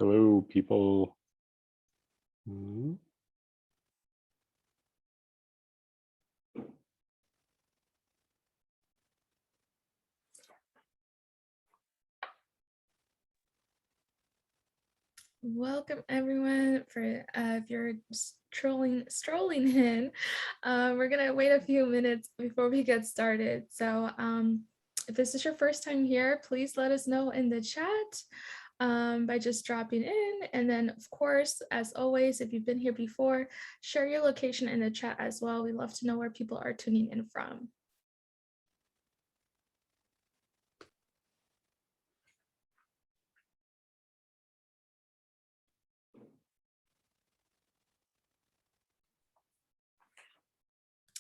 Hello, people. Hmm. Welcome everyone. For if you're strolling in, we're gonna wait a few minutes before we get started. So if this is your first time here, please let us know in the chat by just dropping in. And then of course, as always, if you've been here before, share your location in the chat as well. We love to know where people are tuning in from.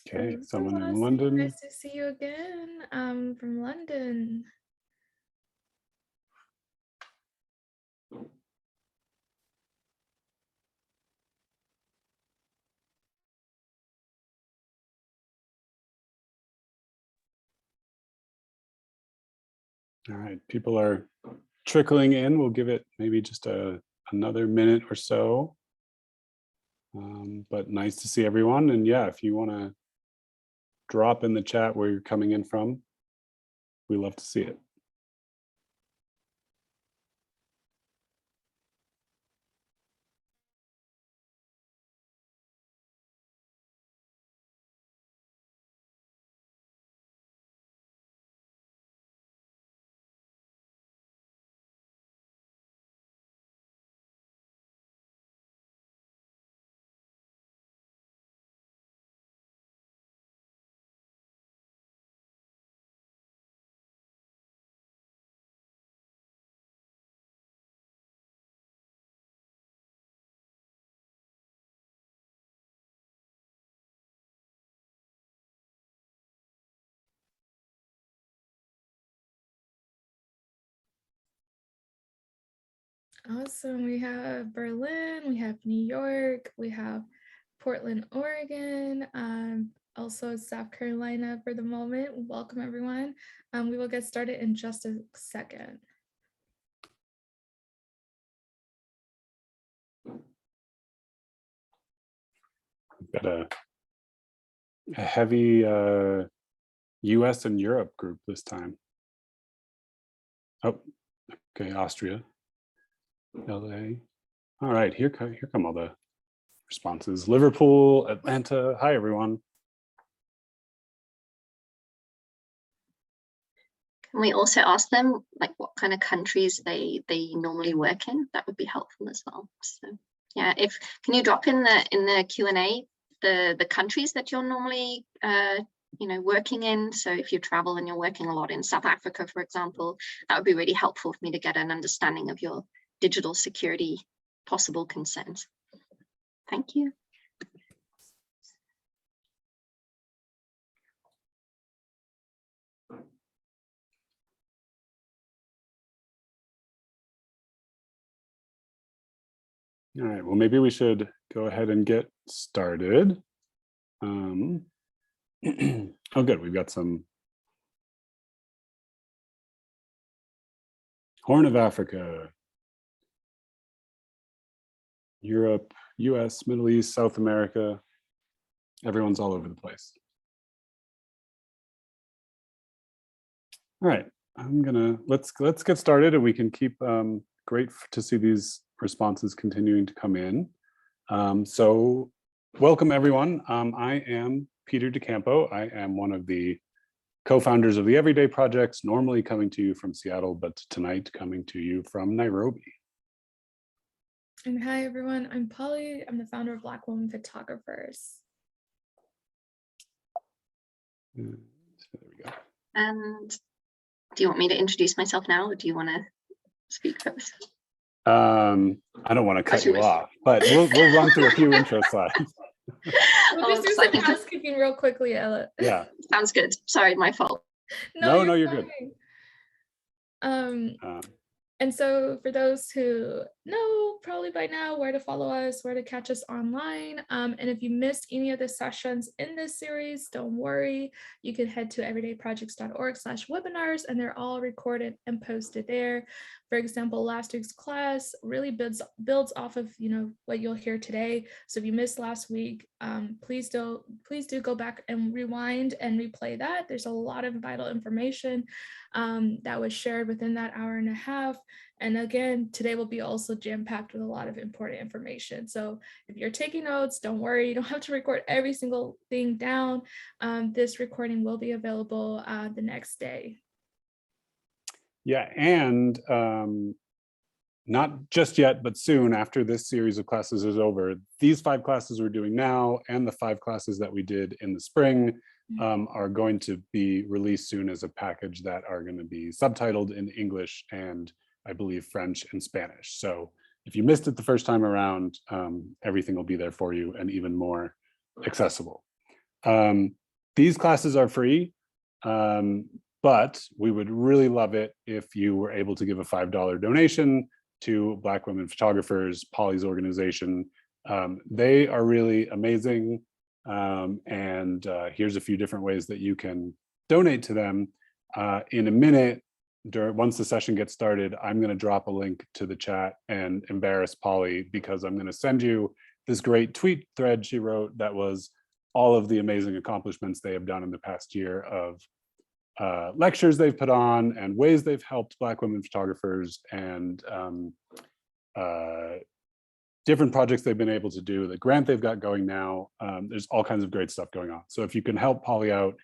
Okay, someone in London. Nice to see you again. From London. All right, people are trickling in. We'll give it maybe just another minute or so. But nice to see everyone. And yeah, if you want to drop in the chat where you're coming in from, we love to see it. Awesome. We have Berlin, we have New York, we have Portland, Oregon, also South Carolina for the moment. Welcome, everyone. We will get started in just a second. We've got a heavy US and Europe group this time. Oh, okay, Austria. LA. All right, here come all the responses. Liverpool, Atlanta. Hi, everyone. Can we also ask them like what kind of countries they normally work in? That would be helpful as well. So yeah, can you drop in the Q&A the countries that you're normally working in? So if you travel and you're working a lot in South Africa, for example, that would be really helpful for me to get an understanding of your digital security possible concerns. Thank you. All right, well, maybe we should go ahead and get started. Oh, good, we've got some Horn of Africa, Europe, US, Middle East, South America. Everyone's all over the place. All right, let's get started, and we can keep, great to see these responses continuing to come in. So welcome everyone. I am Peter DeCampo. I am one of the co-founders of the Everyday Projects, normally coming to you from Seattle, but tonight coming to you from Nairobi. And hi everyone, I'm Polly. I'm the founder of Black Woman Photographers. So there we go. And do you want me to introduce myself now, or do you want to speak first? I don't want to cut you off, but we'll run through a few intro slides. We'll just do some housekeeping real quickly, Ella. Yeah. Sounds good. Sorry, my fault. No, you're good. And so for those who know probably by now where to follow us, where to catch us online. And if you missed any of the sessions in this series, don't worry. You can head to everydayprojects.org/webinars, and they're all recorded and posted there. For example, last week's class really builds off of what you'll hear today. So if you missed last week, please do go back and rewind and replay that. There's a lot of vital information that was shared within that hour and a half. And again, today will be also jam-packed with a lot of important information. So if you're taking notes, don't worry, you don't have to record every single thing down. This recording will be available the next day. Yeah, and not just yet, but soon after this series of classes is over, these 5 classes we're doing now and the 5 classes that we did in the spring are going to be released soon as a package that are going to be subtitled in English and I believe French and Spanish. So if you missed it the first time around, everything will be there for you and even more accessible. These classes are free, but we would really love it if you were able to give a $5 donation to Black Women Photographers, Polly's organization. They are really amazing. And here's a few different ways that you can donate to them. In a minute, once the session gets started, I'm going to drop a link to the chat and embarrass Polly because I'm going to send you this great tweet thread she wrote that was all of the amazing accomplishments they have done in the past year of lectures they've put on and ways they've helped Black women photographers and different projects they've been able to do, the grant they've got going now. There's all kinds of great stuff going on. So if you can help Polly out,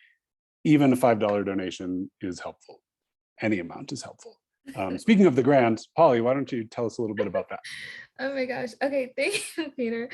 even a $5 donation is helpful. Any amount is helpful. Speaking of the grant, Polly, why don't you tell us a little bit about that? Oh my gosh. Okay, thank you, Peter.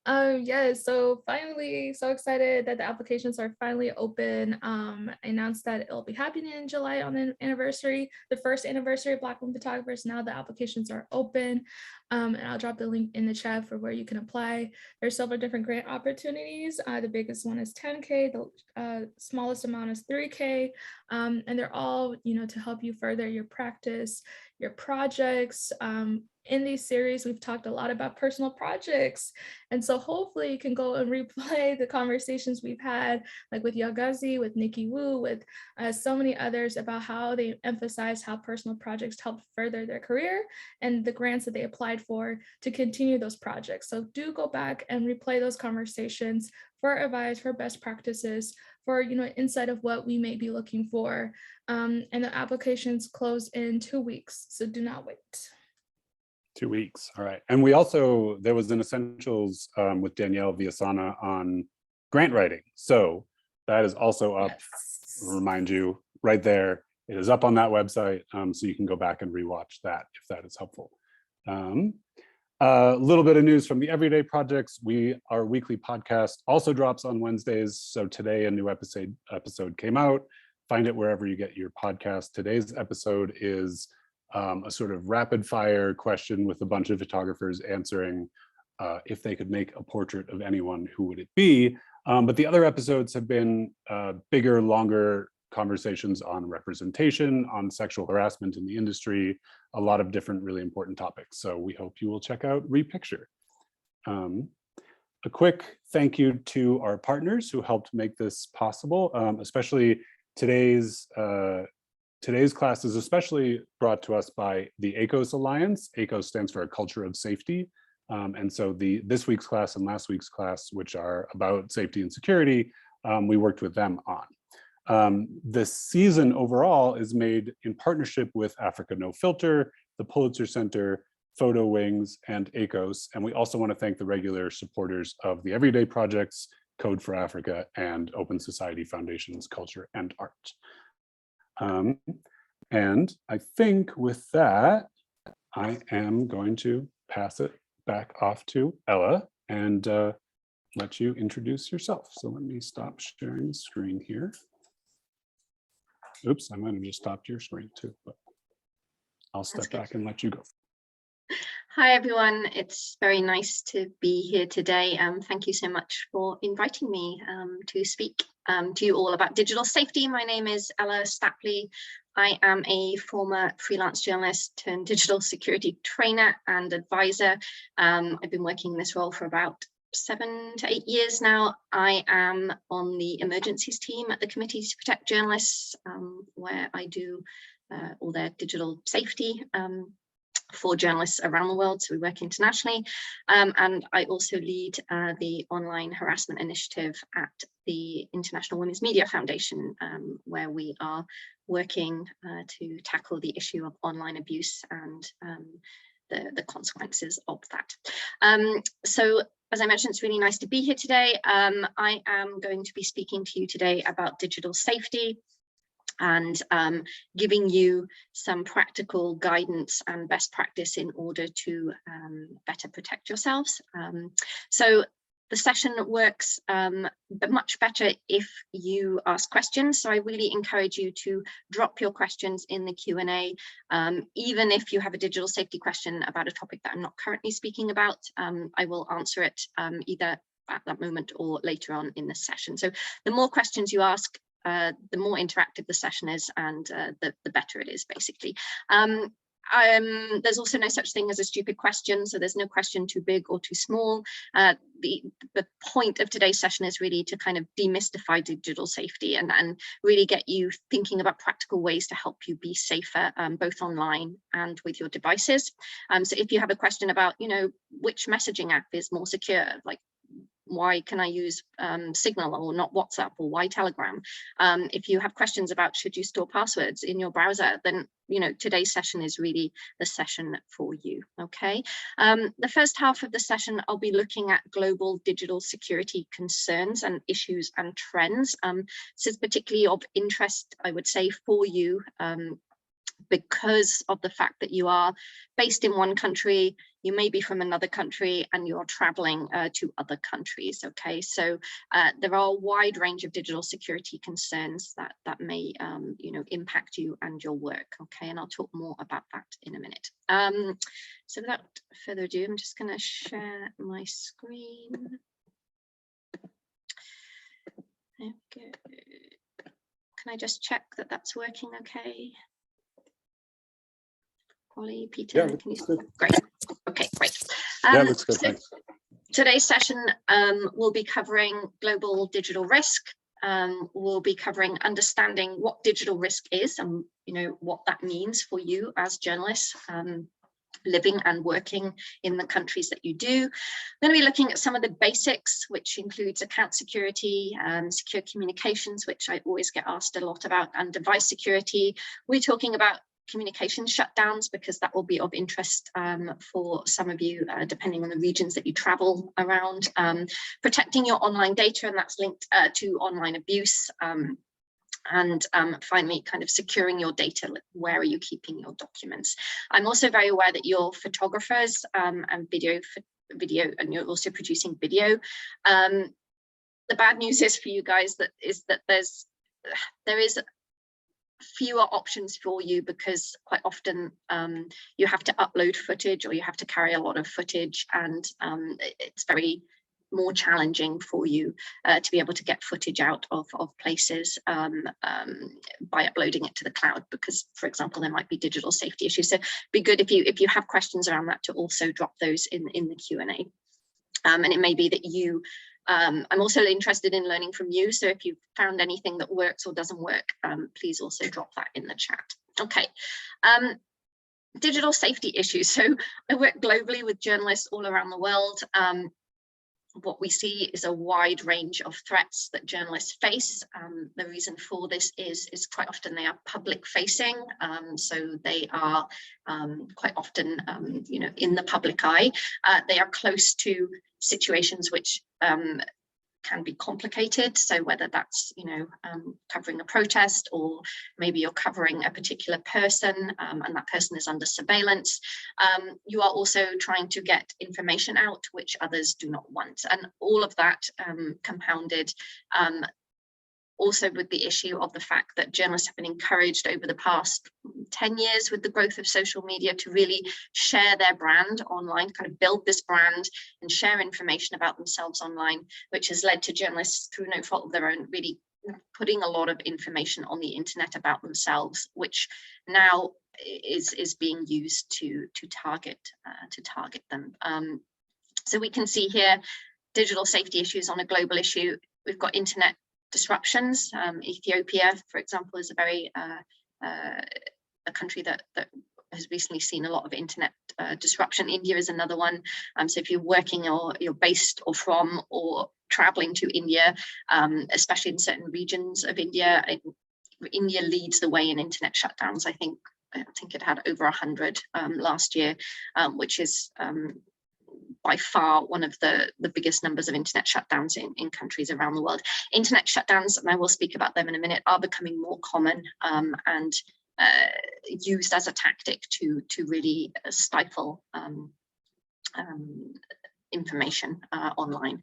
Yes, so finally, so excited that the applications are finally open. I announced that it'll be happening in July on the anniversary, the first anniversary of Black Women Photographers. Now the applications are open, and I'll drop the link in the chat for where you can apply. There's several different grant opportunities. The biggest one is 10K, the smallest amount is 3K, and they're all, to help you further your practice, your projects. In these series, we've talked a lot about personal projects. And so hopefully you can go and replay the conversations we've had, like with Yagazi, with Nikki Wu, with so many others about how they emphasize how personal projects helped further their career and the grants that they applied for to continue those projects. So do go back and replay those conversations for advice, for best practices, for insight of what we may be looking for. And the applications close in 2 weeks, so do not wait. 2 weeks. All right. And we also, there was an essentials with Danielle Viasana on grant writing. So that is also up, Yes. remind you, right there. It is up on that website. So you can go back and rewatch that if that is helpful. A little bit of news from the Everyday Projects. Our weekly podcast also drops on Wednesdays. So today a new episode came out. Find it wherever you get your podcast. Today's episode is a sort of rapid fire question with a bunch of photographers answering if they could make a portrait of anyone, who would it be? But the other episodes have been bigger, longer conversations on representation, on sexual harassment in the industry, a lot of different really important topics. So we hope you will check out Repicture. A quick thank you to our partners who helped make this possible, especially today's class is especially brought to us by the ACOS Alliance. ACOS stands for A Culture of Safety. And so this week's class and last week's class, which are about safety and security, we worked with them on. This season overall is made in partnership with Africa No Filter, the Pulitzer Center, Photo Wings, and ACOS. And we also want to thank the regular supporters of the Everyday Projects, Code for Africa, and Open Society Foundation's Culture and Art. And I think with that, I am going to pass it back off to Ella and let you introduce yourself. So let me stop sharing the screen here. Oops, I might have just stopped your screen too, but I'll step back and let you go. Hi, everyone. It's very nice to be here today. Thank you so much for inviting me to speak to you all about digital safety. My name is Ela Stapley I am a former freelance journalist turned digital security trainer and advisor. I've been working in this role for about 7 to 8 years now. I am on the emergencies team at the Committee to Protect Journalists, where I do all their digital safety for journalists around the world, so we work internationally. And I also lead the online harassment initiative at the International Women's Media Foundation, where we are working to tackle the issue of online abuse and the consequences of that. So as I mentioned, it's really nice to be here today. I am going to be speaking to you today about digital safety and giving you some practical guidance and best practice in order to better protect yourselves. So the session works much better if you ask questions. So I really encourage you to drop your questions in the Q&A, even if you have a digital safety question about a topic that I'm not currently speaking about. I will answer it either at that moment or later on in the session. So the more questions you ask, the more interactive the session is, and the better it is, basically. There's also no such thing as a stupid question, so there's no question too big or too small. The point of today's session is really to kind of demystify digital safety and really get you thinking about practical ways to help you be safer, both online and with your devices. So if you have a question about, you know, which messaging app is more secure, like why can I use Signal or not WhatsApp, or why Telegram? If you have questions about should you store passwords in your browser, then you know today's session is really the session for you. Okay. The first half of the session, I'll be looking at global digital security concerns and issues and trends. This is particularly of interest, I would say, for you, because of the fact that you are based in one country, you may be from another country, and you're traveling to other countries. Okay, so there are a wide range of digital security concerns that may you know, impact you and your work. Okay, and I'll talk more about that in a minute. So without further ado, I'm just going to share my screen. There we go. Can I just check that that's working okay? Polly, Peter, yeah, can you see that? Great. Okay, great. Yeah, looks good. So Thanks. today's session will be covering global digital risk. We'll be covering understanding what digital risk is and you know what that means for you as journalists living and working in the countries that you do. I'm going to be looking at some of the basics, which includes account security, secure communications, which I always get asked a lot about, and device security. We're talking about communication shutdowns because that will be of interest for some of you, depending on the regions that you travel around. Protecting your online data, and that's linked to online abuse. And finally, kind of securing your data. Where are you keeping your documents? I'm also very aware that you're photographers and video, and you're also producing video. The bad news is for you guys that there is fewer options for you, because quite often you have to upload footage or you have to carry a lot of footage, and it's very more challenging for you to be able to get footage out of places by uploading it to the cloud, because, for example, there might be digital safety issues. So it'd be good if you have questions around that to also drop those in the Q&A. And it may be that you I'm also interested in learning from you, so if you've found anything that works or doesn't work, please also drop that in the chat. Okay, digital safety issues. So I work globally with journalists all around the world. What we see is a wide range of threats that journalists face. The reason for this is quite often they are public facing, so they are quite often you know, in the public eye. They are close to situations which can be complicated. So whether that's, you know, covering a protest, or maybe you're covering a particular person and that person is under surveillance, you are also trying to get information out which others do not want. And all of that compounded also with the issue of the fact that journalists have been encouraged over the past 10 years with the growth of social media to really share their brand online, kind of build this brand and share information about themselves online, which has led to journalists, through no fault of their own, really putting a lot of information on the internet about themselves, which now is being used to target them. So we can see here digital safety issues on a global issue. We've got internet disruptions. Ethiopia, for example, is a very a country that has recently seen a lot of internet disruption. India is another one. So if you're working or you're based or from or traveling to India, especially in certain regions of India, India leads the way in internet shutdowns. I think it had over 100 last year, which is by far one of the biggest numbers of internet shutdowns in countries around the world. Internet shutdowns, and I will speak about them in a minute, are becoming more common and used as a tactic to really stifle information online.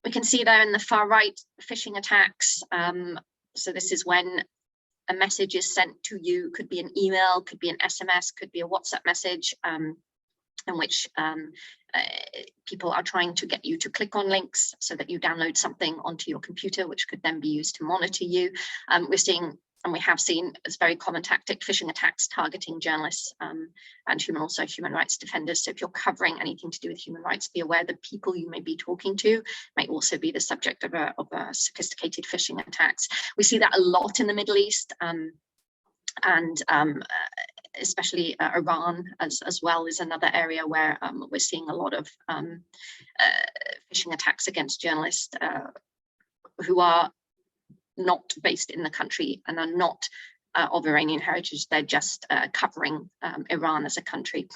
We can see there in the far right, phishing attacks. So this is when a message is sent to you, could be an email, could be an SMS, could be a WhatsApp message, in which people are trying to get you to click on links so that you download something onto your computer, which could then be used to monitor you. We're seeing, and we have seen, as a very common tactic, phishing attacks targeting journalists and also human rights defenders. So if you're covering anything to do with human rights, be aware the people you may be talking to may also be the subject of a sophisticated phishing attacks. We see that a lot in the Middle East, and especially Iran as well is another area where we're seeing a lot of phishing attacks against journalists who are not based in the country and are not of Iranian heritage. They're just covering Iran as a country.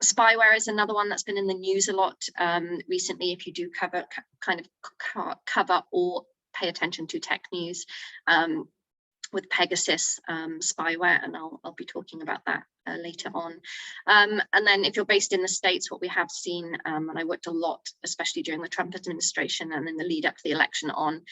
Spyware is another one that's been in the news a lot recently. If you do cover or pay attention to tech news, with Pegasus spyware, and I'll be talking about that later on. And then if you're based in the States, what we have seen, and I worked a lot, especially during the Trump administration and in the lead up to the election, on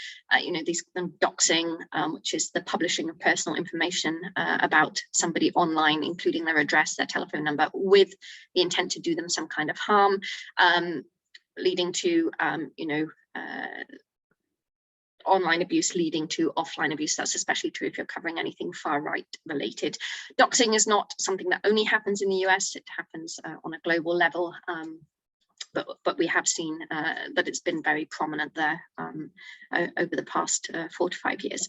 these doxing, which is the publishing of personal information about somebody online, including their address, their telephone number, with the intent to do them some kind of harm, leading to online abuse leading to offline abuse. That's especially true if you're covering anything far right related. Doxing is not something that only happens in the US, it happens on a global level, but we have seen that it's been very prominent there over the past 4 to 5 years.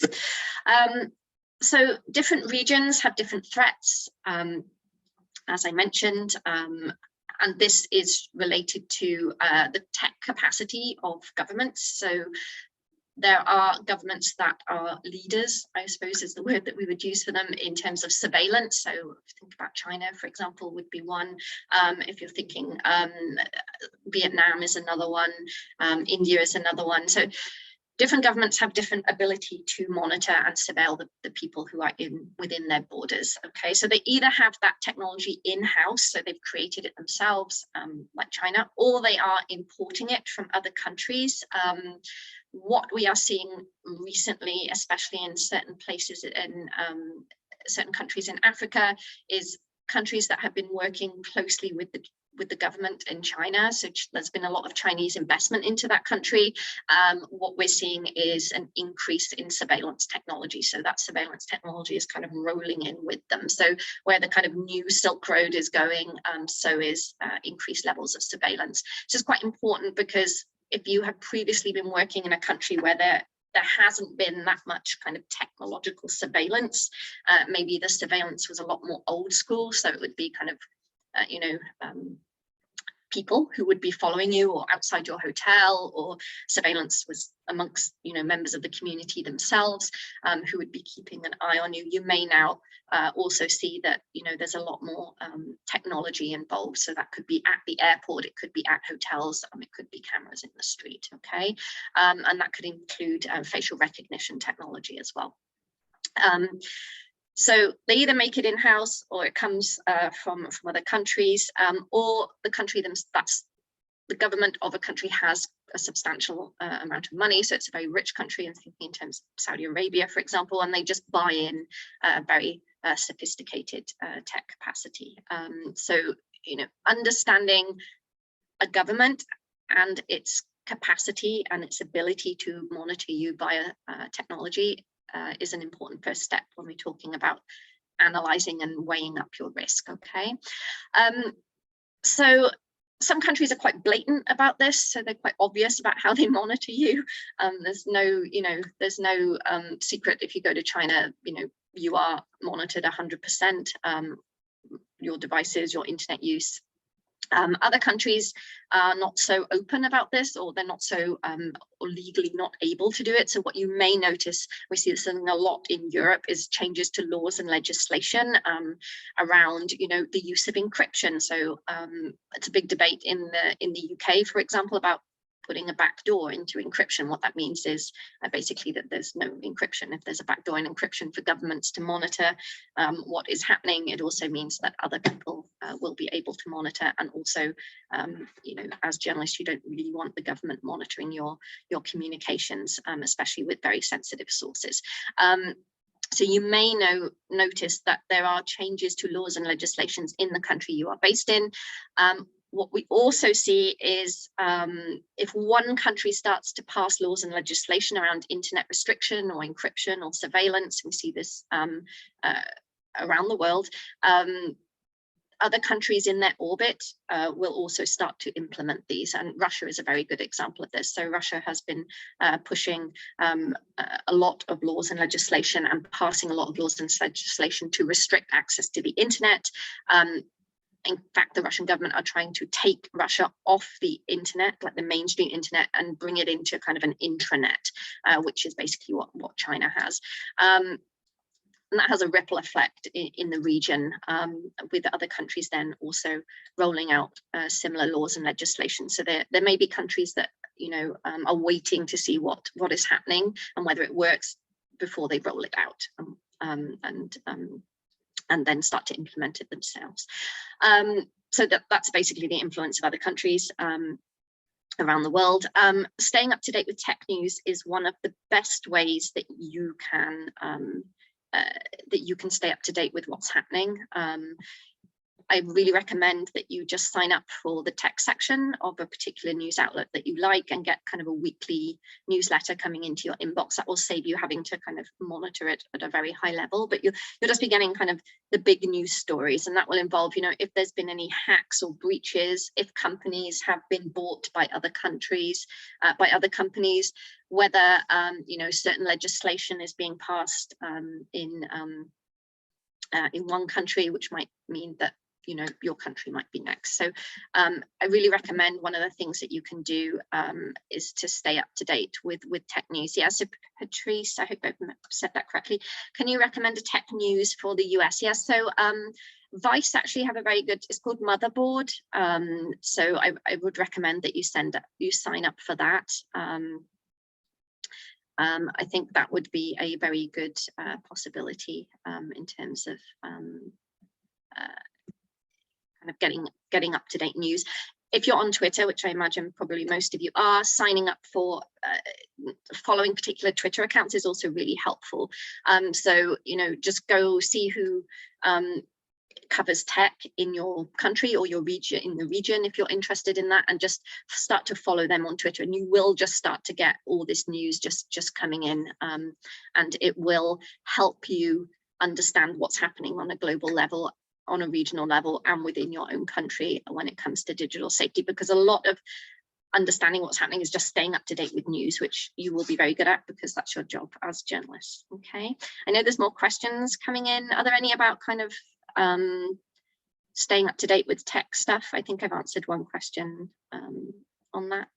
So different regions have different threats, as I mentioned, and this is related to the tech capacity of governments. So there are governments that are leaders, I suppose is the word that we would use for them, in terms of surveillance. So if you think about China, for example, would be one. If you're thinking Vietnam is another one, India is another one. So different governments have different ability to monitor and surveil the people who are within their borders. Okay, so they either have that technology in-house, so they've created it themselves, like China, or they are importing it from other countries. What we are seeing recently, especially in certain places in certain countries in Africa, is countries that have been working closely with the government in China. So there's been a lot of Chinese investment into that country. What we're seeing is an increase in surveillance technology. So that surveillance technology is kind of rolling in with them. So where the kind of new Silk Road is going, so is increased levels of surveillance. This is quite important because if you have previously been working in a country where there hasn't been that much kind of technological surveillance, maybe the surveillance was a lot more old school, so it would be kind of people who would be following you or outside your hotel, or surveillance was amongst members of the community themselves who would be keeping an eye on you. You may now also see that there's a lot more technology involved. So that could be at the airport, it could be at hotels, it could be cameras in the street. Okay, and that could include facial recognition technology as well. So they either make it in-house, or it comes from other countries, or the country that's the government of a country has a substantial amount of money. So it's a very rich country, and thinking in terms of Saudi Arabia, for example, and they just buy in very sophisticated tech capacity. So understanding a government and its capacity and its ability to monitor you via technology is an important first step when we're talking about analyzing and weighing up your risk. Okay, so some countries are quite blatant about this, so they're quite obvious about how they monitor you. There's no secret. If you go to China, you are monitored 100%. Your devices, your internet use. Other countries are not so open about this, or they're not so or legally not able to do it. So what you may notice, we see this a lot in Europe, is changes to laws and legislation around, the use of encryption. So it's a big debate in the UK, for example, about putting a backdoor into encryption. What that means is basically that there's no encryption. If there's a backdoor in encryption for governments to monitor what is happening, it also means that other people will be able to monitor. And also, as journalists, you don't really want the government monitoring your communications, especially with very sensitive sources. So you may notice that there are changes to laws and legislations in the country you are based in. What we also see is if one country starts to pass laws and legislation around internet restriction or encryption or surveillance, we see this around the world, other countries in their orbit will also start to implement these. And Russia is a very good example of this. So Russia has been pushing a lot of laws and legislation and passing a lot of laws and legislation to restrict access to the internet. In fact, the Russian government are trying to take Russia off the internet, like the mainstream internet, and bring it into kind of an intranet, which is basically what China has. And that has a ripple effect in the region, with other countries then also rolling out similar laws and legislation. So there may be countries that are waiting to see what is happening and whether it works before they roll it out. And then start to implement it themselves. So that's basically the influence of other countries around the world. Staying up to date with tech news is one of the best ways that you can stay up to date with what's happening. I really recommend that you just sign up for the tech section of a particular news outlet that you like and get kind of a weekly newsletter coming into your inbox. That will save you having to kind of monitor it at a very high level, but you'll just be getting kind of the big news stories, and that will involve, if there's been any hacks or breaches, if companies have been bought by other countries, by other companies, whether, certain legislation is being passed in one country, which might mean that your country might be next. So I really recommend, one of the things that you can do is to stay up to date with tech news. Yeah, so Patrice, I hope I've said that correctly. Can you recommend a tech news for the US? Yes, so Vice actually have a very good, it's called Motherboard. So I would recommend that you sign up for that. I think that would be a very good possibility in terms of kind of getting up-to-date news. If you're on Twitter, which I imagine probably most of you are, signing up for following particular Twitter accounts is also really helpful. So, just go see who covers tech in your country or your region, if you're interested in that, and just start to follow them on Twitter, and you will just start to get all this news just coming in, and it will help you understand what's happening on a global level, on a regional level, and within your own country when it comes to digital safety, because a lot of understanding what's happening is just staying up to date with news, which you will be very good at because that's your job as journalists. Okay, I know there's more questions coming in. Are there any about kind of staying up to date with tech stuff? I think I've answered one question on that.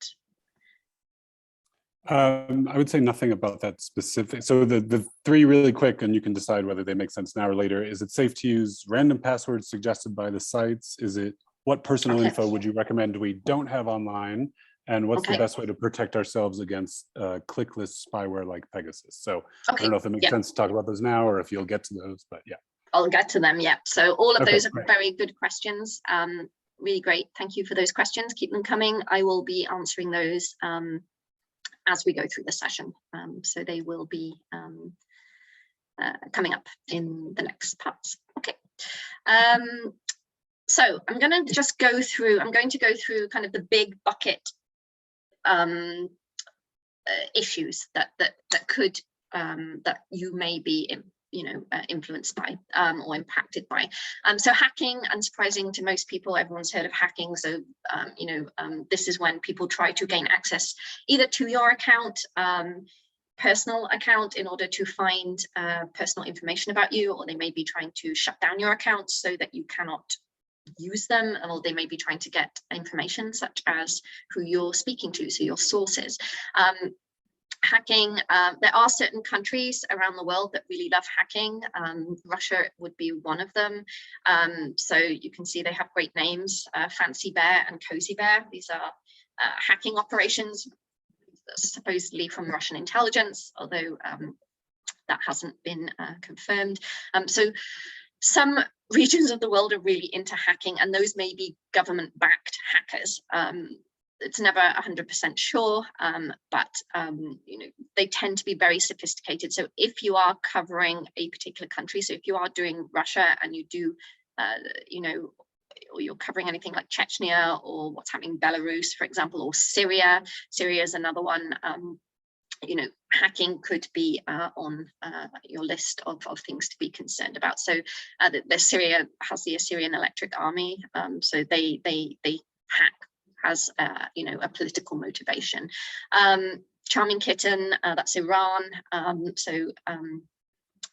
I would say nothing about that specific. So the three really quick, and you can decide whether they make sense now or later. Is it safe to use random passwords suggested by the sites? Is it what personal info would you recommend we don't have online? And what's the best way to protect ourselves against clickless spyware like Pegasus? So I don't know if it makes sense to talk about those now or if you'll get to those, but yeah. I'll get to them, yeah. So all of those are very good questions. Really great. Thank you for those questions. Keep them coming. I will be answering those as we go through the session. So they will be coming up in the next parts. Okay. So I'm going to just go through, kind of the big bucket issues that could that you may be influenced by or impacted by. So hacking, unsurprising to most people, everyone's heard of hacking. So this is when people try to gain access either to your account, personal account, in order to find personal information about you, or they may be trying to shut down your account so that you cannot use them, or they may be trying to get information such as who you're speaking to, so your sources. Hacking, there are certain countries around the world that really love hacking. Russia would be one of them. So you can see they have great names, Fancy Bear and Cozy Bear. These are hacking operations, supposedly from Russian intelligence, although that hasn't been confirmed. So some regions of the world are really into hacking, and those may be government-backed hackers. It's never 100% sure, but they tend to be very sophisticated. So if you are covering a particular country, so if you are doing Russia and you do, or you're covering anything like Chechnya or what's happening in Belarus, for example, or Syria. Syria is another one. Hacking could be on your list of things to be concerned about. So Syria has the Assyrian Electric Army, so they hack as a political motivation. Charming Kitten, that's Iran.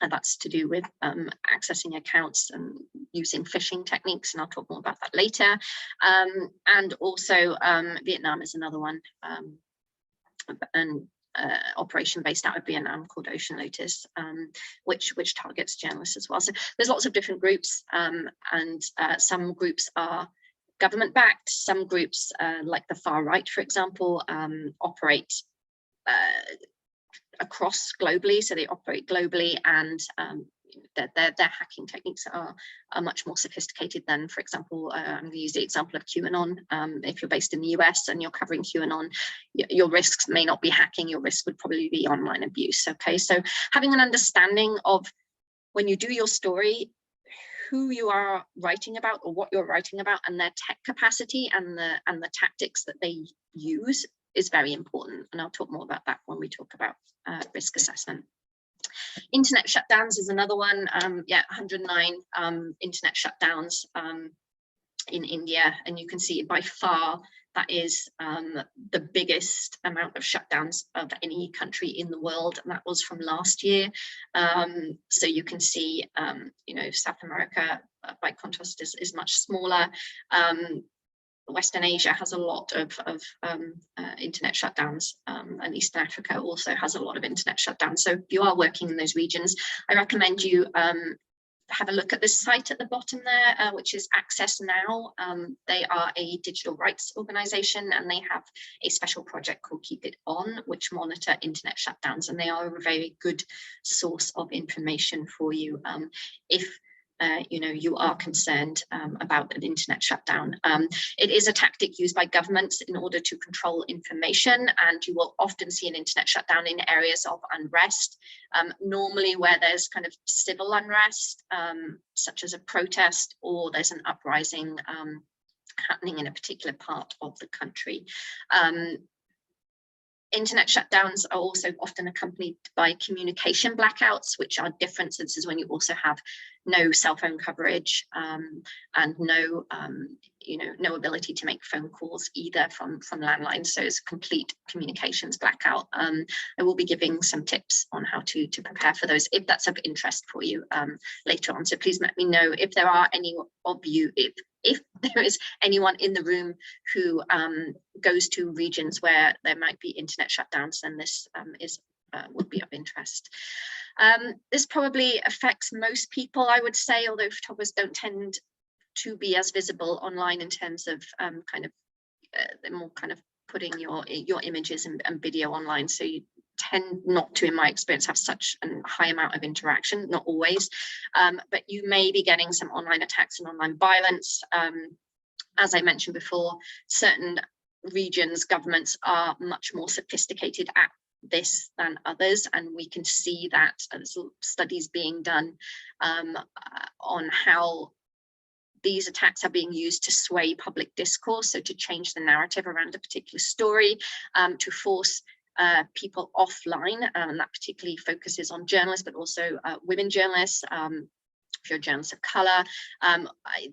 And that's to do with accessing accounts and using phishing techniques, and I'll talk more about that later. And also Vietnam is another one, and operation based out of Vietnam called Ocean Lotus, which targets journalists as well. So there's lots of different groups, and some groups are government-backed. Some groups, like the far right, for example, operate across globally, so they operate globally, and their hacking techniques are much more sophisticated than, for example, I'm going to use the example of QAnon. If you're based in the US and you're covering QAnon, your risks may not be hacking, your risk would probably be online abuse. Okay, so having an understanding of, when you do your story, who you are writing about or what you're writing about, and their tech capacity and the tactics that they use is very important, and I'll talk more about that when we talk about risk assessment. Internet shutdowns is another one. 109 internet shutdowns in India, and you can see by far that is the biggest amount of shutdowns of any country in the world, and that was from last year. So you can see, South America, by contrast, is much smaller. Western Asia has a lot of internet shutdowns, and Eastern Africa also has a lot of internet shutdowns. So if you are working in those regions, I recommend you have a look at this site at the bottom there, which is Access Now. They are a digital rights organization, and they have a special project called Keep It On, which monitor internet shutdowns, and they are a very good source of information for you if you are concerned about an internet shutdown. It is a tactic used by governments in order to control information, and you will often see an internet shutdown in areas of unrest, normally where there's kind of civil unrest, such as a protest, or there's an uprising happening in a particular part of the country. Internet shutdowns are also often accompanied by communication blackouts, which are different. So this is when you also have no cell phone coverage and no ability to make phone calls either from landlines. So it's a complete communications blackout. I will be giving some tips on how to prepare for those if that's of interest for you later on. So please let me know if there are any of you, if there is anyone in the room who goes to regions where there might be internet shutdowns, then this would be of interest. This probably affects most people, I would say, although photographers don't tend to be as visible online in terms of they're more kind of putting your images and video online. So you tend not to, in my experience, have such a high amount of interaction, not always, but you may be getting some online attacks and online violence. As I mentioned before, certain regions, governments are much more sophisticated at this than others, and we can see that there's studies being done on how these attacks are being used to sway public discourse, so to change the narrative around a particular story, to force people offline, and that particularly focuses on journalists, but also women journalists. If you're a journalist of color,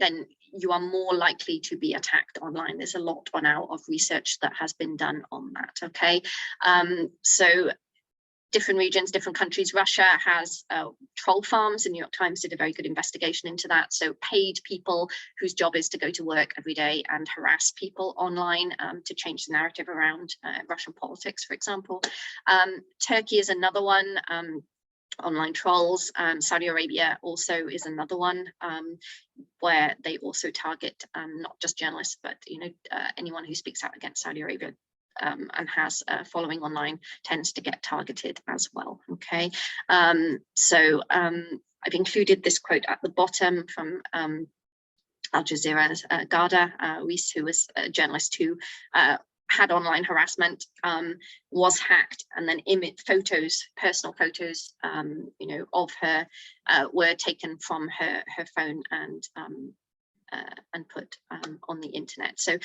then you are more likely to be attacked online. There's a lot now of research that has been done on that, okay? So different regions, different countries. Russia has troll farms. The New York Times did a very good investigation into that. So paid people whose job is to go to work every day and harass people online to change the narrative around Russian politics, for example. Turkey is another one. Online trolls. Saudi Arabia also is another one where they also target not just journalists, but anyone who speaks out against Saudi Arabia and has a following online tends to get targeted as well. Okay, so I've included this quote at the bottom from Al Jazeera's Ghada Rees, who was a journalist who had online harassment, was hacked, and then photos, personal photos, of her were taken from her phone and put on the internet. So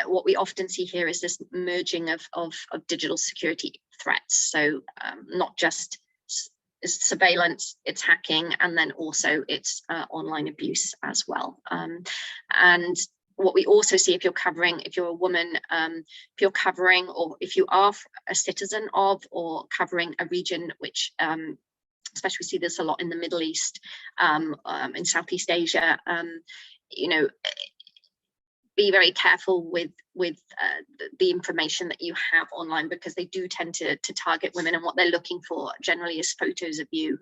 what we often see here is this merging of digital security threats. So not just surveillance, it's hacking, and then also it's online abuse as well. And what we also see, if you're a woman, if you're covering, or if you are a citizen of, or covering a region which, especially we see this a lot in the Middle East, in Southeast Asia, be very careful with the information that you have online, because they do tend to target women, and what they're looking for generally is photos of you,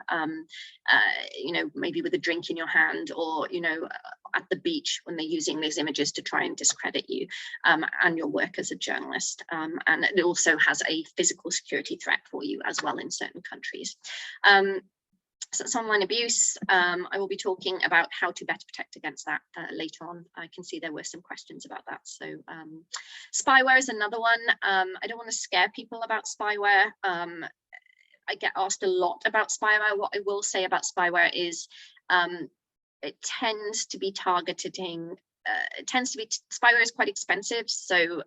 maybe with a drink in your hand, or at the beach, when they're using these images to try and discredit you and your work as a journalist. And it also has a physical security threat for you as well in certain countries. So it's online abuse. I will be talking about how to better protect against that later on. I can see there were some questions about that. So spyware is another one. I don't want to scare people about spyware. I get asked a lot about spyware. What I will say about spyware is it tends to be targeting, spyware is quite expensive. So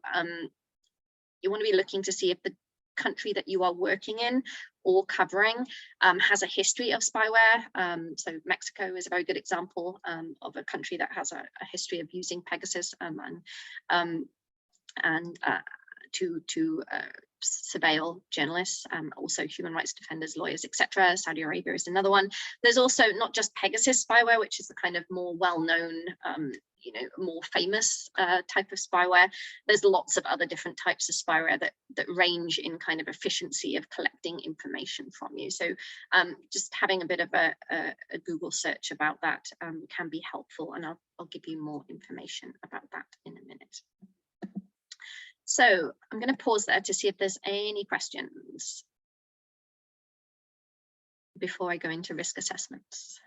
you want to be looking to see if the country that you are working in or covering has a history of spyware. So Mexico is a very good example of a country that has a history of using Pegasus to surveil journalists, also human rights defenders, lawyers, etc. Saudi Arabia is another one. There's also not just Pegasus spyware, which is the kind of more well-known, more famous type of spyware. There's lots of other different types of spyware that range in kind of efficiency of collecting information from you. So just having a bit of a Google search about that can be helpful, and I'll give you more information about that in a minute. So I'm going to pause there to see if there's any questions before I go into risk assessments.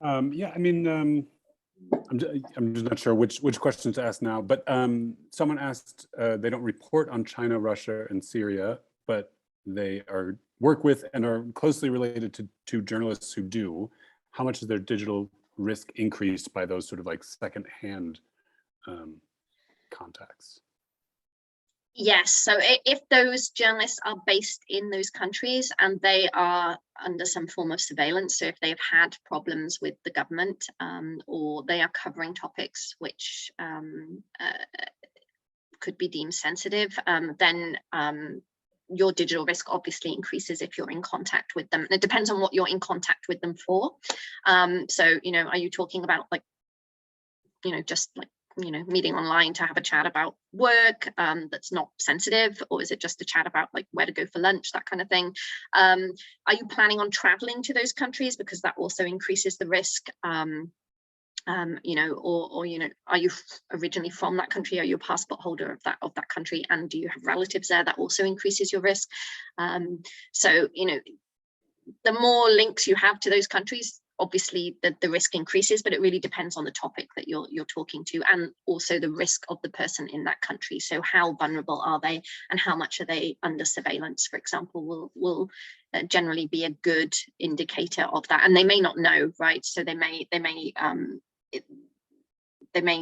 Yeah, I mean, I'm just not sure which questions to ask now, but someone asked, they don't report on China, Russia, and Syria, but they work with and are closely related to journalists who do. How much is their digital risk increased by those sort of like secondhand contacts? Yes, so if those journalists are based in those countries and they are under some form of surveillance, so if they've had problems with the government or they are covering topics which could be deemed sensitive, then your digital risk obviously increases if you're in contact with them. And it depends on what you're in contact with them for. So, are you talking about like, just like, meeting online to have a chat about work that's not sensitive, or is it just a chat about like where to go for lunch, that kind of thing? Are you planning on traveling to those countries, because that also increases the risk? Are you originally from that country? Are you a passport holder of that country, and do you have relatives there? That also increases your risk. So the more links you have to those countries, obviously the risk increases, but it really depends on the topic that you're talking to, and also the risk of the person in that country. So how vulnerable are they, and how much are they under surveillance, for example, will generally be a good indicator of that. And they may not know, right? So they may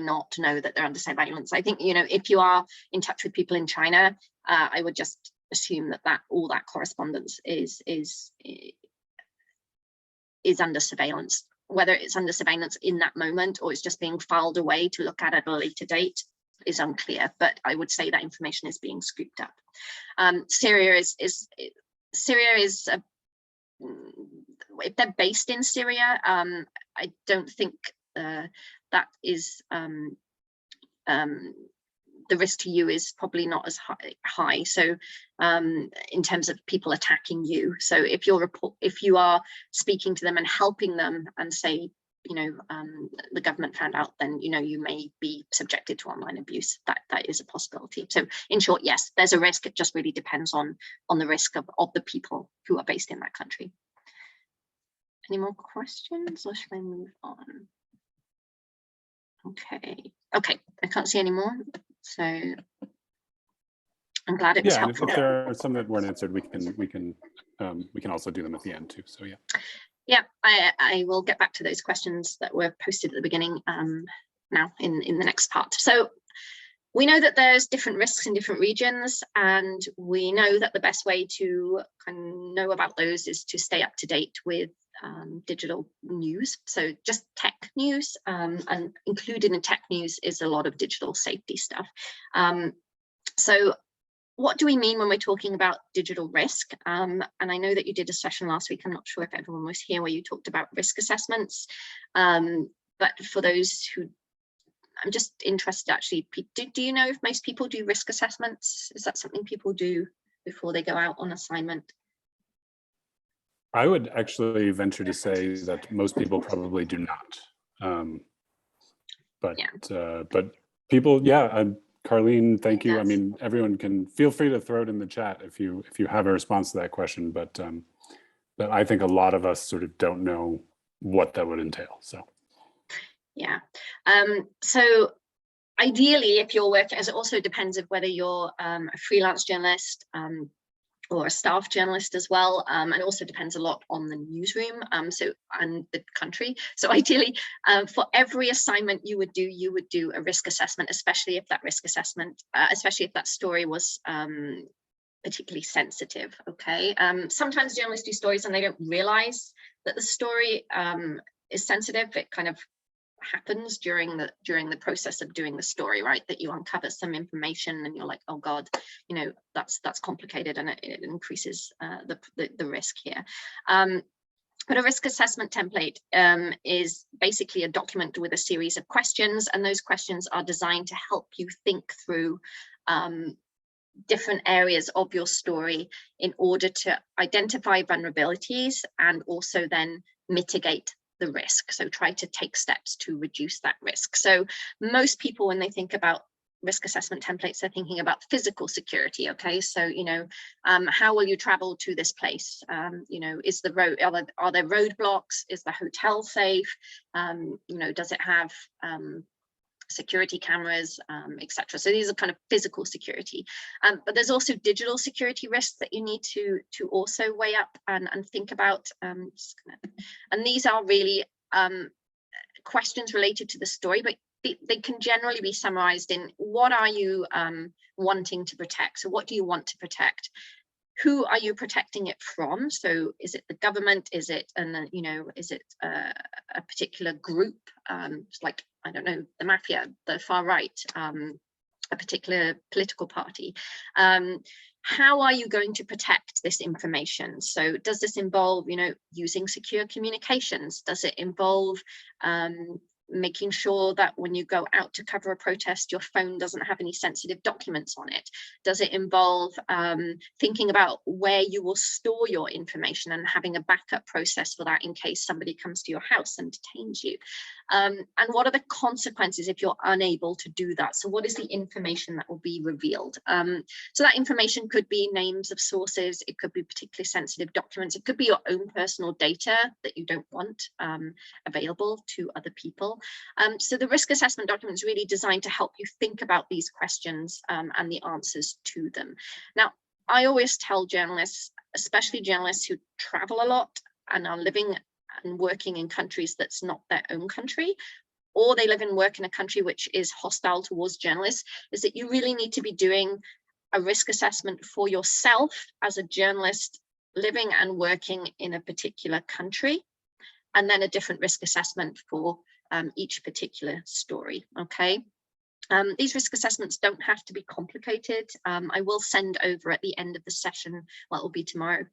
not know that they're under surveillance. I think, if you are in touch with people in China, I would just assume that all that correspondence is under surveillance. Whether it's under surveillance in that moment or it's just being filed away to look at a later date is unclear, but I would say that information is being scooped up. Syria is if they're based in Syria, I don't think that is the risk to you is probably not as high. So in terms of people attacking you, so if you are speaking to them and helping them and say, the government found out, then you may be subjected to online abuse. That is a possibility. So in short, yes, there's a risk. It just really depends on the risk of the people who are based in that country. Any more questions, or should I move on? Okay, I can't see any more. So I'm glad it was helpful. If there are some that weren't answered, we can also do them at the end too. So yeah, I will get back to those questions that were posted at the beginning now in the next part. So we know that there's different risks in different regions, and we know that the best way to kind of know about those is to stay up to date with digital news. So just tech news, and included in tech news is a lot of digital safety stuff. So what do we mean when we're talking about digital risk? And I know that you did a session last week. I'm not sure if everyone was here, where you talked about risk assessments. But for those who, I'm just interested actually, do you know if most people do risk assessments? Is that something people do before they go out on assignment? I would actually venture to say that most people probably do not. But people, Carlene, thank you. I mean, everyone can feel free to throw it in the chat if you have a response to that question. But I think a lot of us sort of don't know what that would entail. So yeah. So ideally, if you're working, as it also depends of whether you're a freelance journalist or a staff journalist as well, and also depends a lot on the newsroom and the country. So ideally, for every assignment you would do a risk assessment, especially if that risk assessment, especially if that story was particularly sensitive. Okay, sometimes journalists do stories and they don't realize that the story is sensitive. It kind of happens during the process of doing the story, right? That you uncover some information and you're like, oh God, that's complicated, and it increases the risk here. But a risk assessment template is basically a document with a series of questions, and those questions are designed to help you think through different areas of your story in order to identify vulnerabilities and also then mitigate the risk. So try to take steps to reduce that risk. So most people, when they think about risk assessment templates, they're thinking about physical security. Okay, so how will you travel to this place? Is the road, are there roadblocks? Is the hotel safe? Does it have security cameras, etc. So these are kind of physical security, but there's also digital security risks that you need to also weigh up and think about. And these are really questions related to the story, but they can generally be summarized in what are you wanting to protect? So what do you want to protect? Who are you protecting it from? So is it the government? Is it is it a particular group, like, I don't know, the mafia, the far right, a particular political party? How are you going to protect this information? So does this involve, using secure communications? Does it involve making sure that when you go out to cover a protest, your phone doesn't have any sensitive documents on it? Does it involve thinking about where you will store your information and having a backup process for that in case somebody comes to your house and detains you? And what are the consequences if you're unable to do that? So what is the information that will be revealed? So that information could be names of sources, it could be particularly sensitive documents, it could be your own personal data that you don't want available to other people. So the risk assessment document is really designed to help you think about these questions and the answers to them. Now, I always tell journalists, especially journalists who travel a lot and are living and working in countries that's not their own country, or they live and work in a country which is hostile towards journalists, is that you really need to be doing a risk assessment for yourself as a journalist living and working in a particular country, and then a different risk assessment for each particular story, okay? These risk assessments don't have to be complicated. I will send over at the end of the session, well, it will be tomorrow,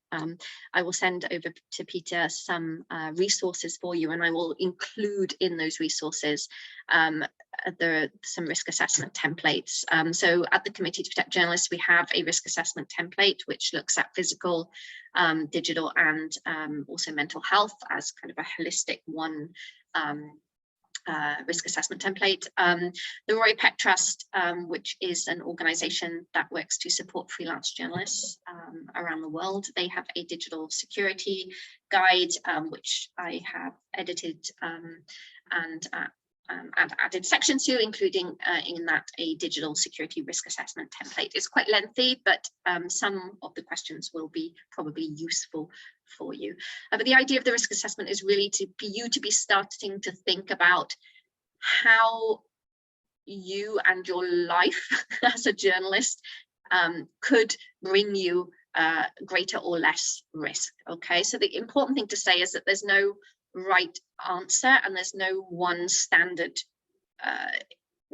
I will send over to Peter some resources for you, and I will include in those resources some risk assessment templates. So at the Committee to Protect Journalists, we have a risk assessment template which looks at physical, digital, and also mental health as kind of a holistic one. Risk assessment template. The Roy Peck Trust, which is an organization that works to support freelance journalists around the world, they have a digital security guide, which I have edited and added sections to, including in that a digital security risk assessment template. It's quite lengthy, but some of the questions will be probably useful for you. But the idea of the risk assessment is really for you to be starting to think about how you and your life as a journalist could bring you greater or less risk. Okay, so the important thing to say is that there's no right answer and there's no one standard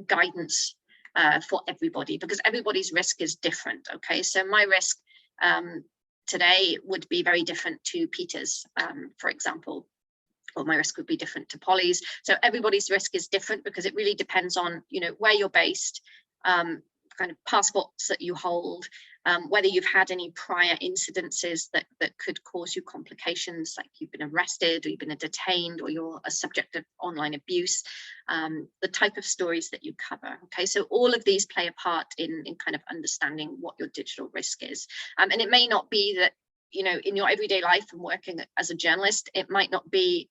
guidance for everybody, because everybody's risk is different. Okay, so my risk today would be very different to Peter's, for example, or my risk would be different to Polly's. So everybody's risk is different because it really depends on, you know, where you're based, kind of passports that you hold, whether you've had any prior incidences that could cause you complications, like you've been arrested or you've been detained or you're a subject of online abuse, the type of stories that you cover. Okay, so all of these play a part in kind of understanding what your digital risk is. And it may not be that, you know, in your everyday life and working as a journalist, it might not be,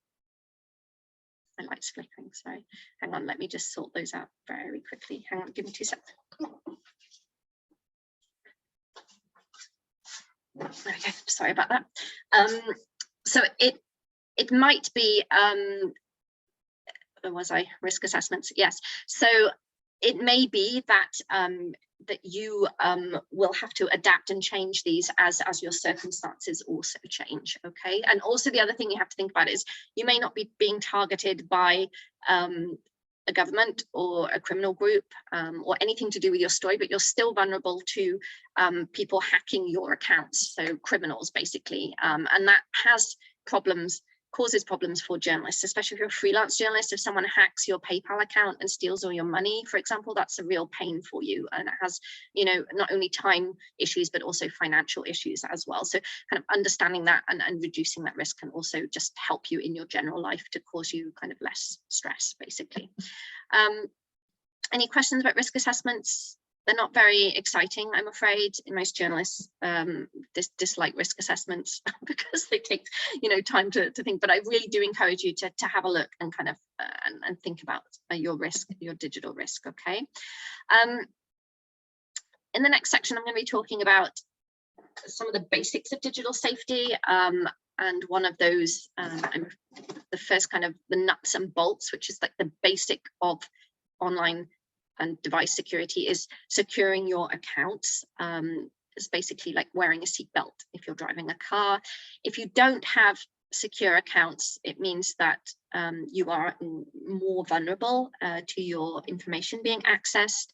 my light's flickering, sorry. Hang on, let me just sort those out very quickly. Hang on, give me 2 seconds. Okay, sorry about that. So it might be, where was I? Risk assessments, yes. So it may be that that you will have to adapt and change these as your circumstances also change. Okay, and also the other thing you have to think about is you may not be being targeted by a government or a criminal group or anything to do with your story, but you're still vulnerable to people hacking your accounts, so criminals basically, and that causes problems for journalists, especially if you're a freelance journalist. If someone hacks your PayPal account and steals all your money, for example, that's a real pain for you, and it has, you know, not only time issues but also financial issues as well. So kind of understanding that and reducing that risk can also just help you in your general life to cause you kind of less stress, basically. Any questions about risk assessments? They're not very exciting, I'm afraid. Most journalists dislike risk assessments because they take, you know, time to think. But I really do encourage you to have a look and kind of and think about your risk, your digital risk. Okay. In the next section, I'm going to be talking about some of the basics of digital safety, and one of those, the first kind of the nuts and bolts, which is like the basic of online and device security, is securing your accounts. It's basically like wearing a seatbelt if you're driving a car. If you don't have secure accounts, it means that you are more vulnerable to your information being accessed,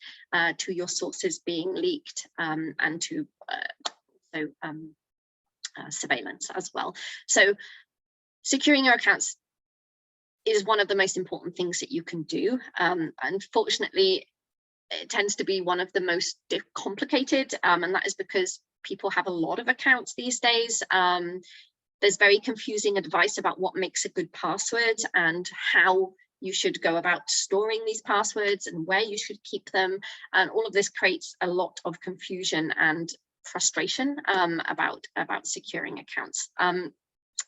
to your sources being leaked, and to surveillance as well. So securing your accounts is one of the most important things that you can do. Unfortunately, it tends to be one of the most complicated, and that is because people have a lot of accounts these days. There's very confusing advice about what makes a good password and how you should go about storing these passwords and where you should keep them. And all of this creates a lot of confusion and frustration about securing accounts.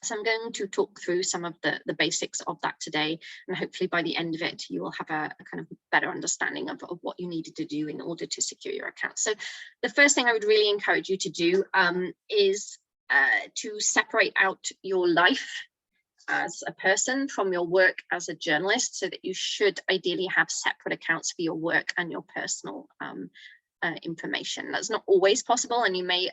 So I'm going to talk through some of the basics of that today, and hopefully by the end of it, you will have a kind of better understanding of what you needed to do in order to secure your account. So the first thing I would really encourage you to do is to separate out your life as a person from your work as a journalist, so that you should ideally have separate accounts for your work and your personal information. That's not always possible, and you may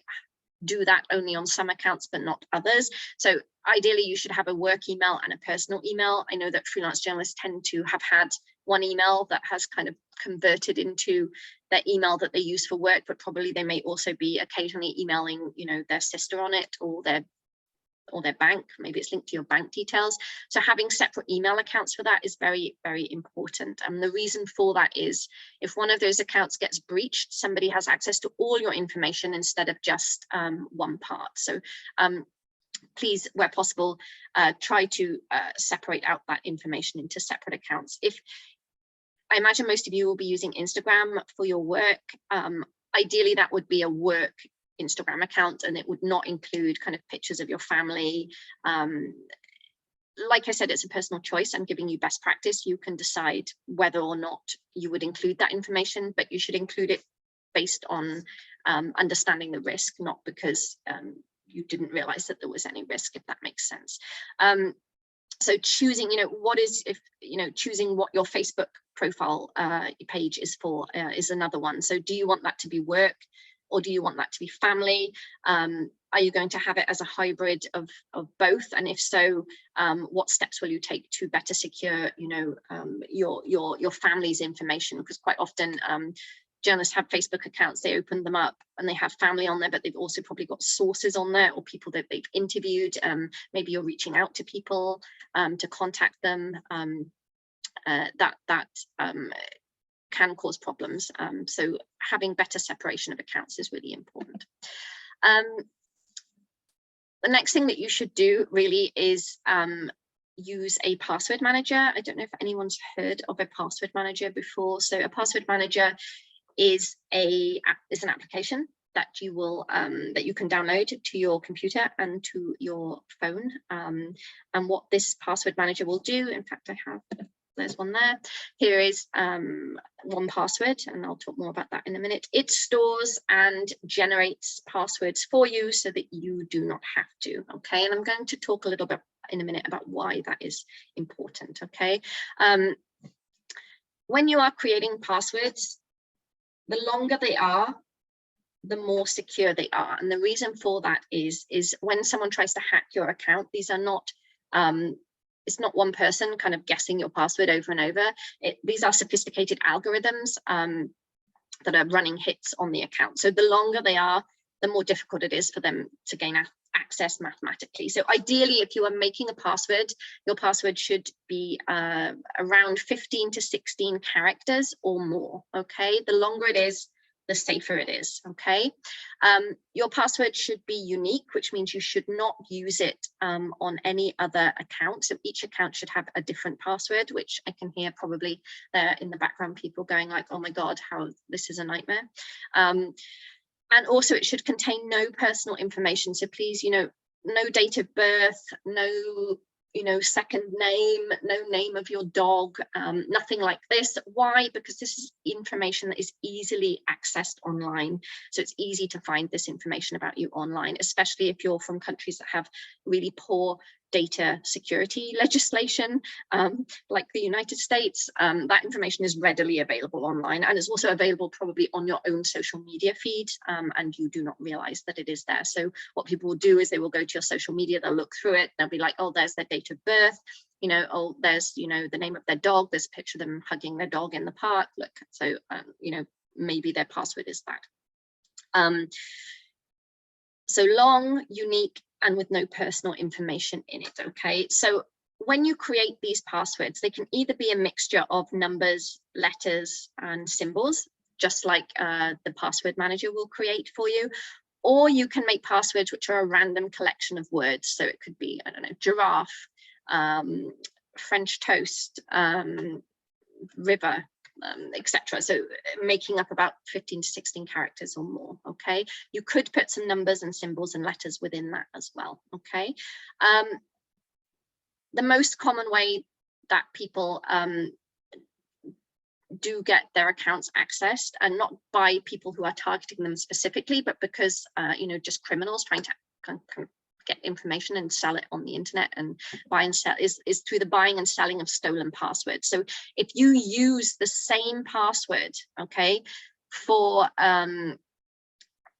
do that only on some accounts but not others. So ideally you should have a work email and a personal email. I know that freelance journalists tend to have had one email that has kind of converted into their email that they use for work, but probably they may also be occasionally emailing, you know, their sister on it, or their bank. Maybe it's linked to your bank details. So having separate email accounts for that is very, very important. And the reason for that is if one of those accounts gets breached, somebody has access to all your information instead of just one part. So please, where possible, try to separate out that information into separate accounts. If I imagine most of you will be using Instagram for your work, ideally that would be a work Instagram account, and it would not include kind of pictures of your family. Like I said, it's a personal choice. I'm giving you best practice. You can decide whether or not you would include that information, but you should include it based on understanding the risk, not because you didn't realize that there was any risk, if that makes sense. So choosing, choosing what your Facebook profile page is for is another one. So do you want that to be work, or do you want that to be family? Are you going to have it as a hybrid of both? And if so, what steps will you take to better secure, your family's information? Because quite often journalists have Facebook accounts, they open them up and they have family on there, but they've also probably got sources on there or people that they've interviewed. Maybe you're reaching out to people to contact them. That can cause problems. So having better separation of accounts is really important. The next thing that you should do really is use a password manager. I don't know if anyone's heard of a password manager before. So a password manager is an application that you will that you can download to your computer and to your phone. And what this password manager will do, in fact, there's one there. Here is 1Password, and I'll talk more about that in a minute. It stores and generates passwords for you so that you do not have to, okay? And I'm going to talk a little bit in a minute about why that is important, okay? When you are creating passwords, the longer they are, the more secure they are. And the reason for that is when someone tries to hack your account, these are not it's not one person kind of guessing your password over and over. These are sophisticated algorithms that are running hits on the account. So the longer they are, the more difficult it is for them to gain access mathematically. So ideally, if you are making a password, your password should be around 15 to 16 characters or more, okay? The longer it is, the safer it is, okay? Your password should be unique, which means you should not use it on any other account. So each account should have a different password, which I can hear probably there in the background, people going like, oh my God, how this is a nightmare. And also it should contain no personal information. So please, no date of birth, no second name, no name of your dog, nothing like this. Why? Because this is information that is easily accessed online. So it's easy to find this information about you online, especially if you're from countries that have really poor data security legislation, like the United States. That information is readily available online, and it's also available probably on your own social media feed, and you do not realize that it is there. So what people will do is they will go to your social media, they'll look through it, they'll be like, oh, there's their date of birth, oh, there's the name of their dog, there's a picture of them hugging their dog in the park, look. So maybe their password is that. So long, unique, and with no personal information in it, okay? So when you create these passwords, they can either be a mixture of numbers, letters, and symbols, just like the password manager will create for you, or you can make passwords which are a random collection of words. So it could be, I don't know, giraffe, French toast, river, etc. So making up about 15 to 16 characters or more. Okay, you could put some numbers and symbols and letters within that as well. Okay, the most common way that people do get their accounts accessed, and not by people who are targeting them specifically, but because you know, just criminals trying to kind of get information and sell it on the internet and buy and sell, is through the buying and selling of stolen passwords. So if you use the same password, okay, for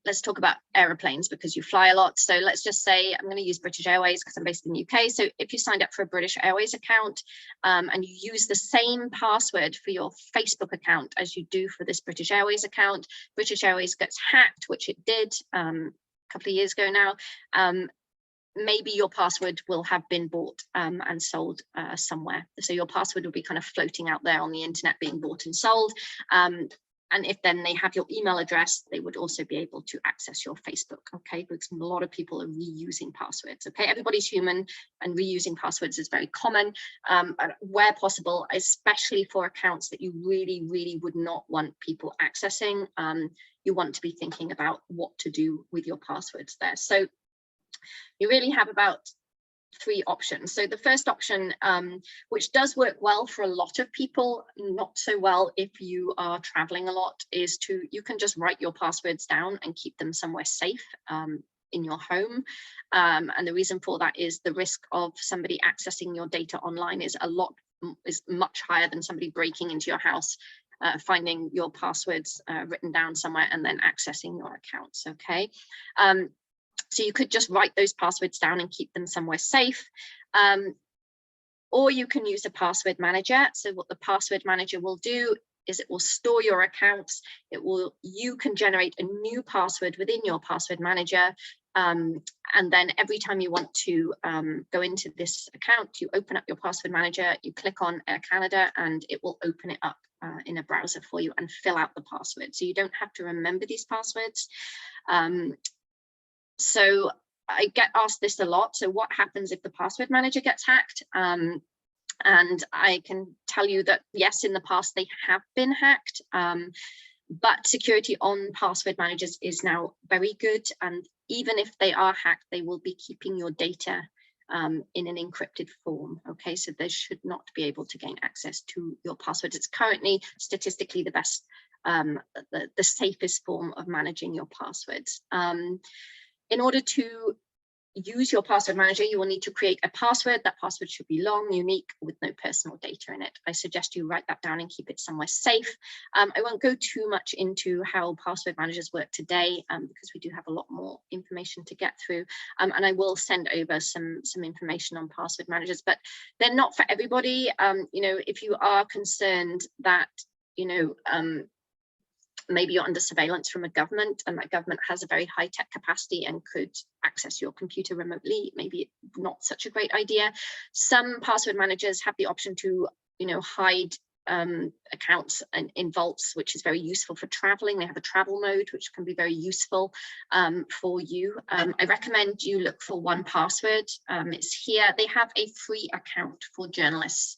let's talk about aeroplanes because you fly a lot. So let's just say I'm going to use British Airways because I'm based in the UK. So if you signed up for a British Airways account and you use the same password for your Facebook account as you do for this British Airways account, British Airways gets hacked, which it did a couple of years ago now. Maybe your password will have been bought and sold somewhere. So your password will be kind of floating out there on the internet being bought and sold. And if then they have your email address, they would also be able to access your Facebook, okay? Because a lot of people are reusing passwords, okay? Everybody's human and reusing passwords is very common. Where possible, especially for accounts that you really, really would not want people accessing, you want to be thinking about what to do with your passwords there. So you really have about 3 options. So the first option, which does work well for a lot of people, not so well if you are traveling a lot, is you can just write your passwords down and keep them somewhere safe in your home. And the reason for that is the risk of somebody accessing your data online is much higher than somebody breaking into your house, finding your passwords written down somewhere and then accessing your accounts, okay? So you could just write those passwords down and keep them somewhere safe. Or you can use a password manager. So what the password manager will do is it will store your accounts. You can generate a new password within your password manager. And then every time you want to go into this account, you open up your password manager, you click on Air Canada, and it will open it up in a browser for you and fill out the password. So you don't have to remember these passwords. So I get asked this a lot. So what happens if the password manager gets hacked? And I can tell you that, yes, in the past they have been hacked, but security on password managers is now very good. And even if they are hacked, they will be keeping your data in an encrypted form. Okay, so they should not be able to gain access to your passwords. It's currently statistically the best, the safest form of managing your passwords. In order to use your password manager, you will need to create a password. That password should be long, unique, with no personal data in it. I suggest you write that down and keep it somewhere safe. I won't go too much into how password managers work today because we do have a lot more information to get through. And I will send over some information on password managers, but they're not for everybody. You know, if you are concerned that, you know, maybe you're under surveillance from a government and that government has a very high-tech capacity and could access your computer remotely, maybe not such a great idea. Some password managers have the option to, you know, hide accounts in vaults, which is very useful for traveling. They have a travel mode, which can be very useful for you. I recommend you look for 1Password. It's here. They have a free account for journalists.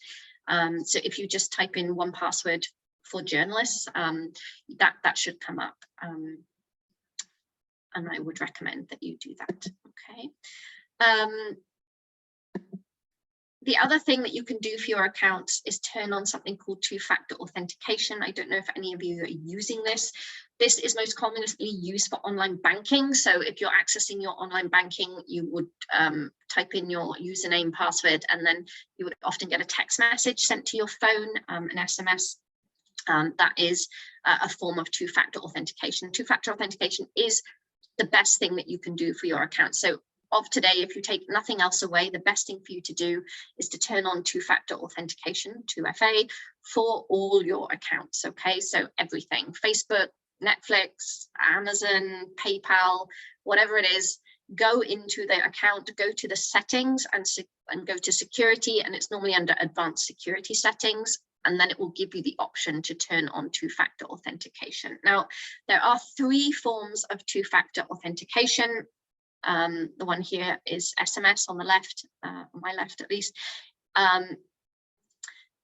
So if you just type in 1Password for journalists, that should come up, and I would recommend that you do that. Okay. The other thing that you can do for your accounts is turn on something called two-factor authentication. I don't know if any of you are using this. This is most commonly used for online banking. So if you're accessing your online banking, you would type in your username, password, and then you would often get a text message sent to your phone, an SMS. That is a form of two-factor authentication. Two-factor authentication is the best thing that you can do for your account. So of today, if you take nothing else away, the best thing for you to do is to turn on two-factor authentication, 2FA, for all your accounts, okay? So everything, Facebook, Netflix, Amazon, PayPal, whatever it is, go into their account, go to the settings and go to security, and it's normally under advanced security settings, and then it will give you the option to turn on two-factor authentication. Now, there are 3 forms of two-factor authentication. The one here is SMS on the left, on my left at least.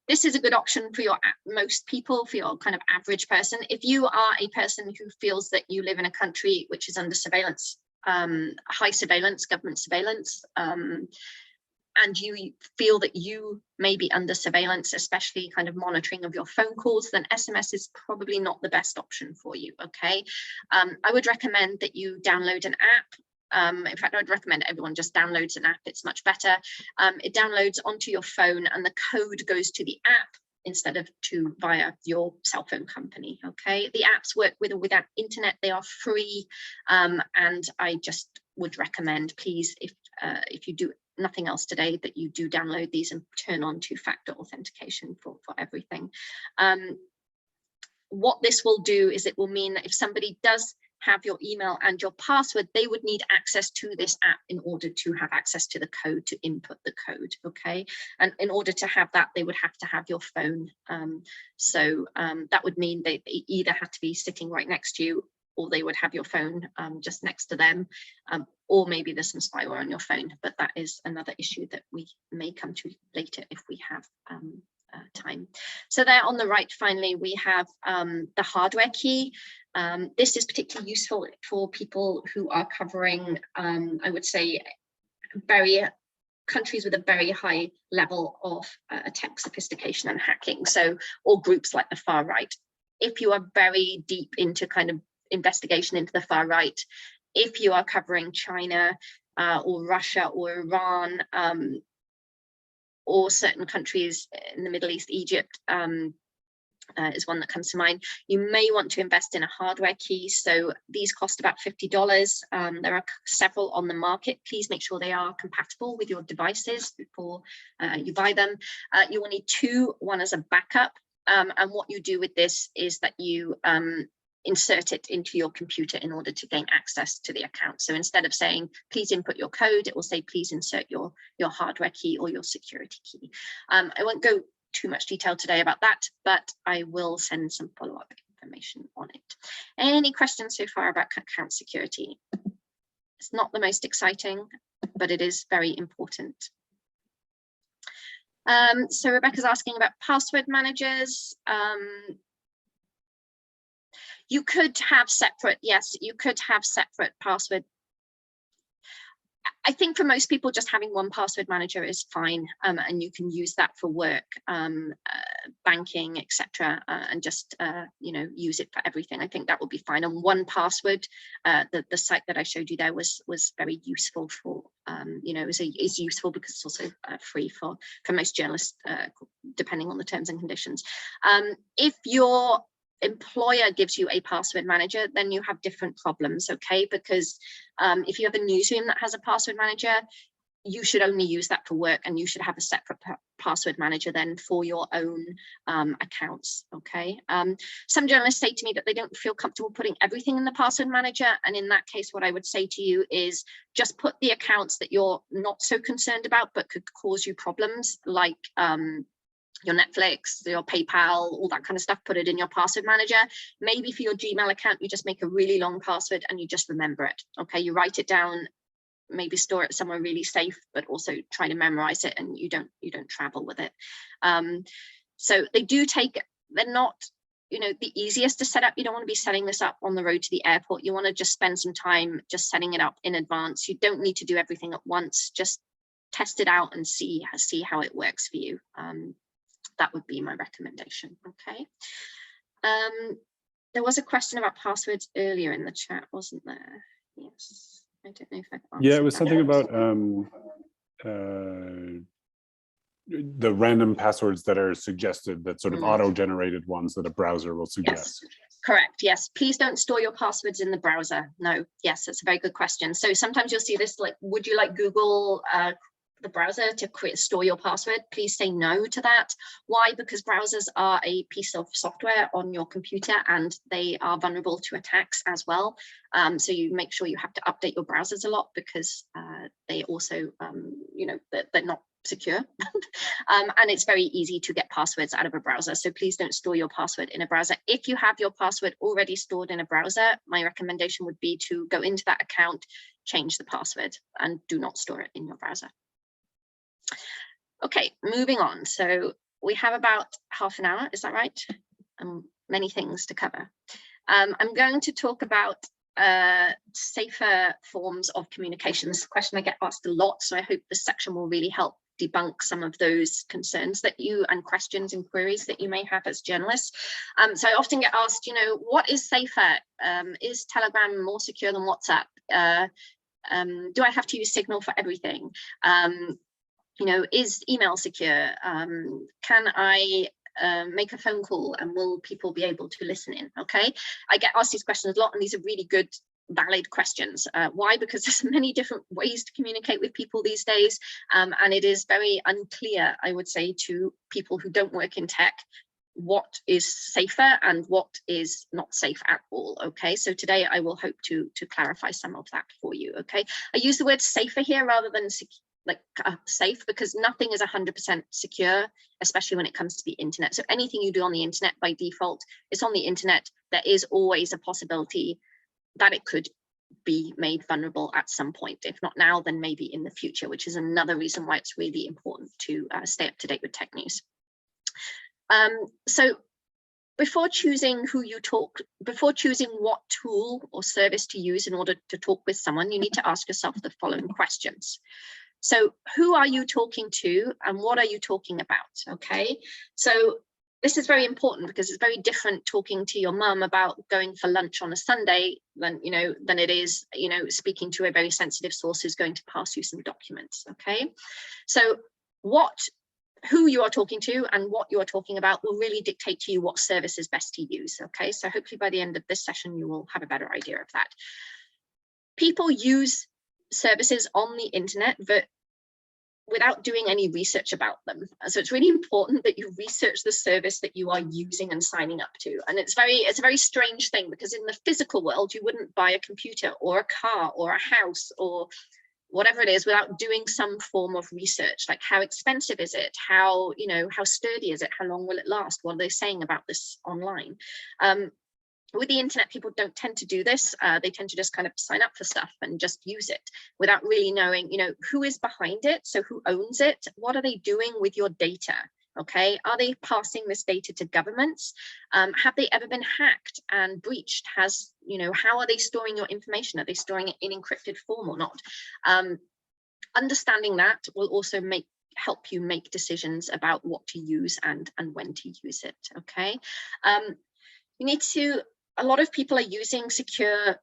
this is a good option for most people, for your kind of average person. If you are a person who feels that you live in a country which is under surveillance, high surveillance, government surveillance, and you feel that you may be under surveillance, especially kind of monitoring of your phone calls, then SMS is probably not the best option for you, okay? I would recommend that you download an app. In fact, I would recommend everyone just downloads an app. It's much better. It downloads onto your phone and the code goes to the app instead of via your cell phone company, okay? The apps work with or without internet. They are free. And I just would recommend, please, if you do nothing else today, that you do download these and turn on two-factor authentication for everything. What this will do is it will mean that if somebody does have your email and your password, they would need access to this app in order to have access to the code, to input the code, okay? And in order to have that, they would have to have your phone. So that would mean they either have to be sitting right next to you, or they would have your phone just next to them, or maybe there's some spyware on your phone, but that is another issue that we may come to later if we have time. So there on the right, finally, we have the hardware key. This is particularly useful for people who are covering, I would say, countries with a very high level of tech sophistication and hacking. So, or groups like the far right. If you are very deep into kind of investigation into the far right, if you are covering China or Russia or Iran, or certain countries in the Middle East, Egypt is one that comes to mind, you may want to invest in a hardware key. So these cost about $50. There are several on the market. Please make sure they are compatible with your devices before you buy them. You will need two, one as a backup. And what you do with this is that you insert it into your computer in order to gain access to the account. So instead of saying, please input your code, it will say, please insert your hardware key or your security key. I won't go too much detail today about that, but I will send some follow-up information on it. Any questions so far about account security? It's not the most exciting, but it is very important. So Rebecca's asking about password managers. You could have separate, yes, you could have separate password. I think for most people, just having one password manager is fine, and you can use that for work, banking, etc., and just use it for everything. I think that would be fine. And one password, the site that I showed you there was very useful for, is useful because it's also free for most journalists, depending on the terms and conditions. If your employer gives you a password manager, then you have different problems, okay? Because if you have a newsroom that has a password manager, you should only use that for work, and you should have a separate password manager then for your own accounts, okay? Some journalists say to me that they don't feel comfortable putting everything in the password manager, and in that case, what I would say to you is just put the accounts that you're not so concerned about but could cause you problems, like your Netflix, your PayPal, all that kind of stuff, put it in your password manager. Maybe for your Gmail account, you just make a really long password and you just remember it, okay? You write it down, maybe store it somewhere really safe, but also try to memorize it, and you don't travel with it. So they do take, they're not, the easiest to set up. You don't want to be setting this up on the road to the airport. You want to just spend some time just setting it up in advance. You don't need to do everything at once. Just test it out and see how it works for you. That would be my recommendation, okay? There was a question about passwords earlier in the chat, wasn't there? Yes, I don't know if I've answered. Yeah, it was something about the random passwords that are suggested, that sort of auto-generated ones that a browser will suggest. Yes. Correct, yes. Please don't store your passwords in the browser. No, yes, that's a very good question. So sometimes you'll see this, like, would you like Google the browser to store your password? Please say no to that. Why? Because browsers are a piece of software on your computer, and they are vulnerable to attacks as well. So you make sure you have to update your browsers a lot, because they also, they're not secure. And it's very easy to get passwords out of a browser. So please don't store your password in a browser. If you have your password already stored in a browser, my recommendation would be to go into that account, change the password, and do not store it in your browser. Okay, moving on. So we have about half an hour, is that right? Many things to cover. I'm going to talk about safer forms of communication. This is a question I get asked a lot, so I hope this section will really help debunk some of those concerns that you and questions and queries that you may have as journalists. So I often get asked, you know, what is safer? Is Telegram more secure than WhatsApp? Do I have to use Signal for everything? You know, is email secure? Can I make a phone call and will people be able to listen in? Okay, I get asked these questions a lot, and these are really good, valid questions. Why? Because there's many different ways to communicate with people these days, and it is very unclear, I would say, to people who don't work in tech, what is safer and what is not safe at all. Okay, so today I will hope to clarify some of that for you. Okay, I use the word safer here rather than safe, because nothing is 100% secure, especially when it comes to the internet. So anything you do on the internet by default, it's on the internet. There is always a possibility that it could be made vulnerable at some point. If not now, then maybe in the future, which is another reason why it's really important to stay up to date with tech news. So before choosing before choosing what tool or service to use in order to talk with someone, you need to ask yourself the following questions. So who are you talking to and what are you talking about? Okay, so this is very important because it's very different talking to your mum about going for lunch on a Sunday than it is, you know, speaking to a very sensitive source who's going to pass you some documents. Okay, so who you are talking to and what you are talking about will really dictate to you what service is best to use. Okay, so hopefully by the end of this session you will have a better idea of that. People use services on the internet without doing any research about them. So it's really important that you research the service that you are using and signing up to. And it's a very strange thing, because in the physical world, you wouldn't buy a computer or a car or a house or whatever it is without doing some form of research, like how expensive is it? How sturdy is it? How long will it last? What are they saying about this online? With the internet, people don't tend to do this. They tend to just kind of sign up for stuff and just use it without really knowing, you know, who is behind it. So who owns it? What are they doing with your data? Okay, are they passing this data to governments? Have they ever been hacked and breached? How are they storing your information? Are they storing it in encrypted form or not? Understanding that will also help you make decisions about what to use and when to use it. Okay, you need to. A lot of people are using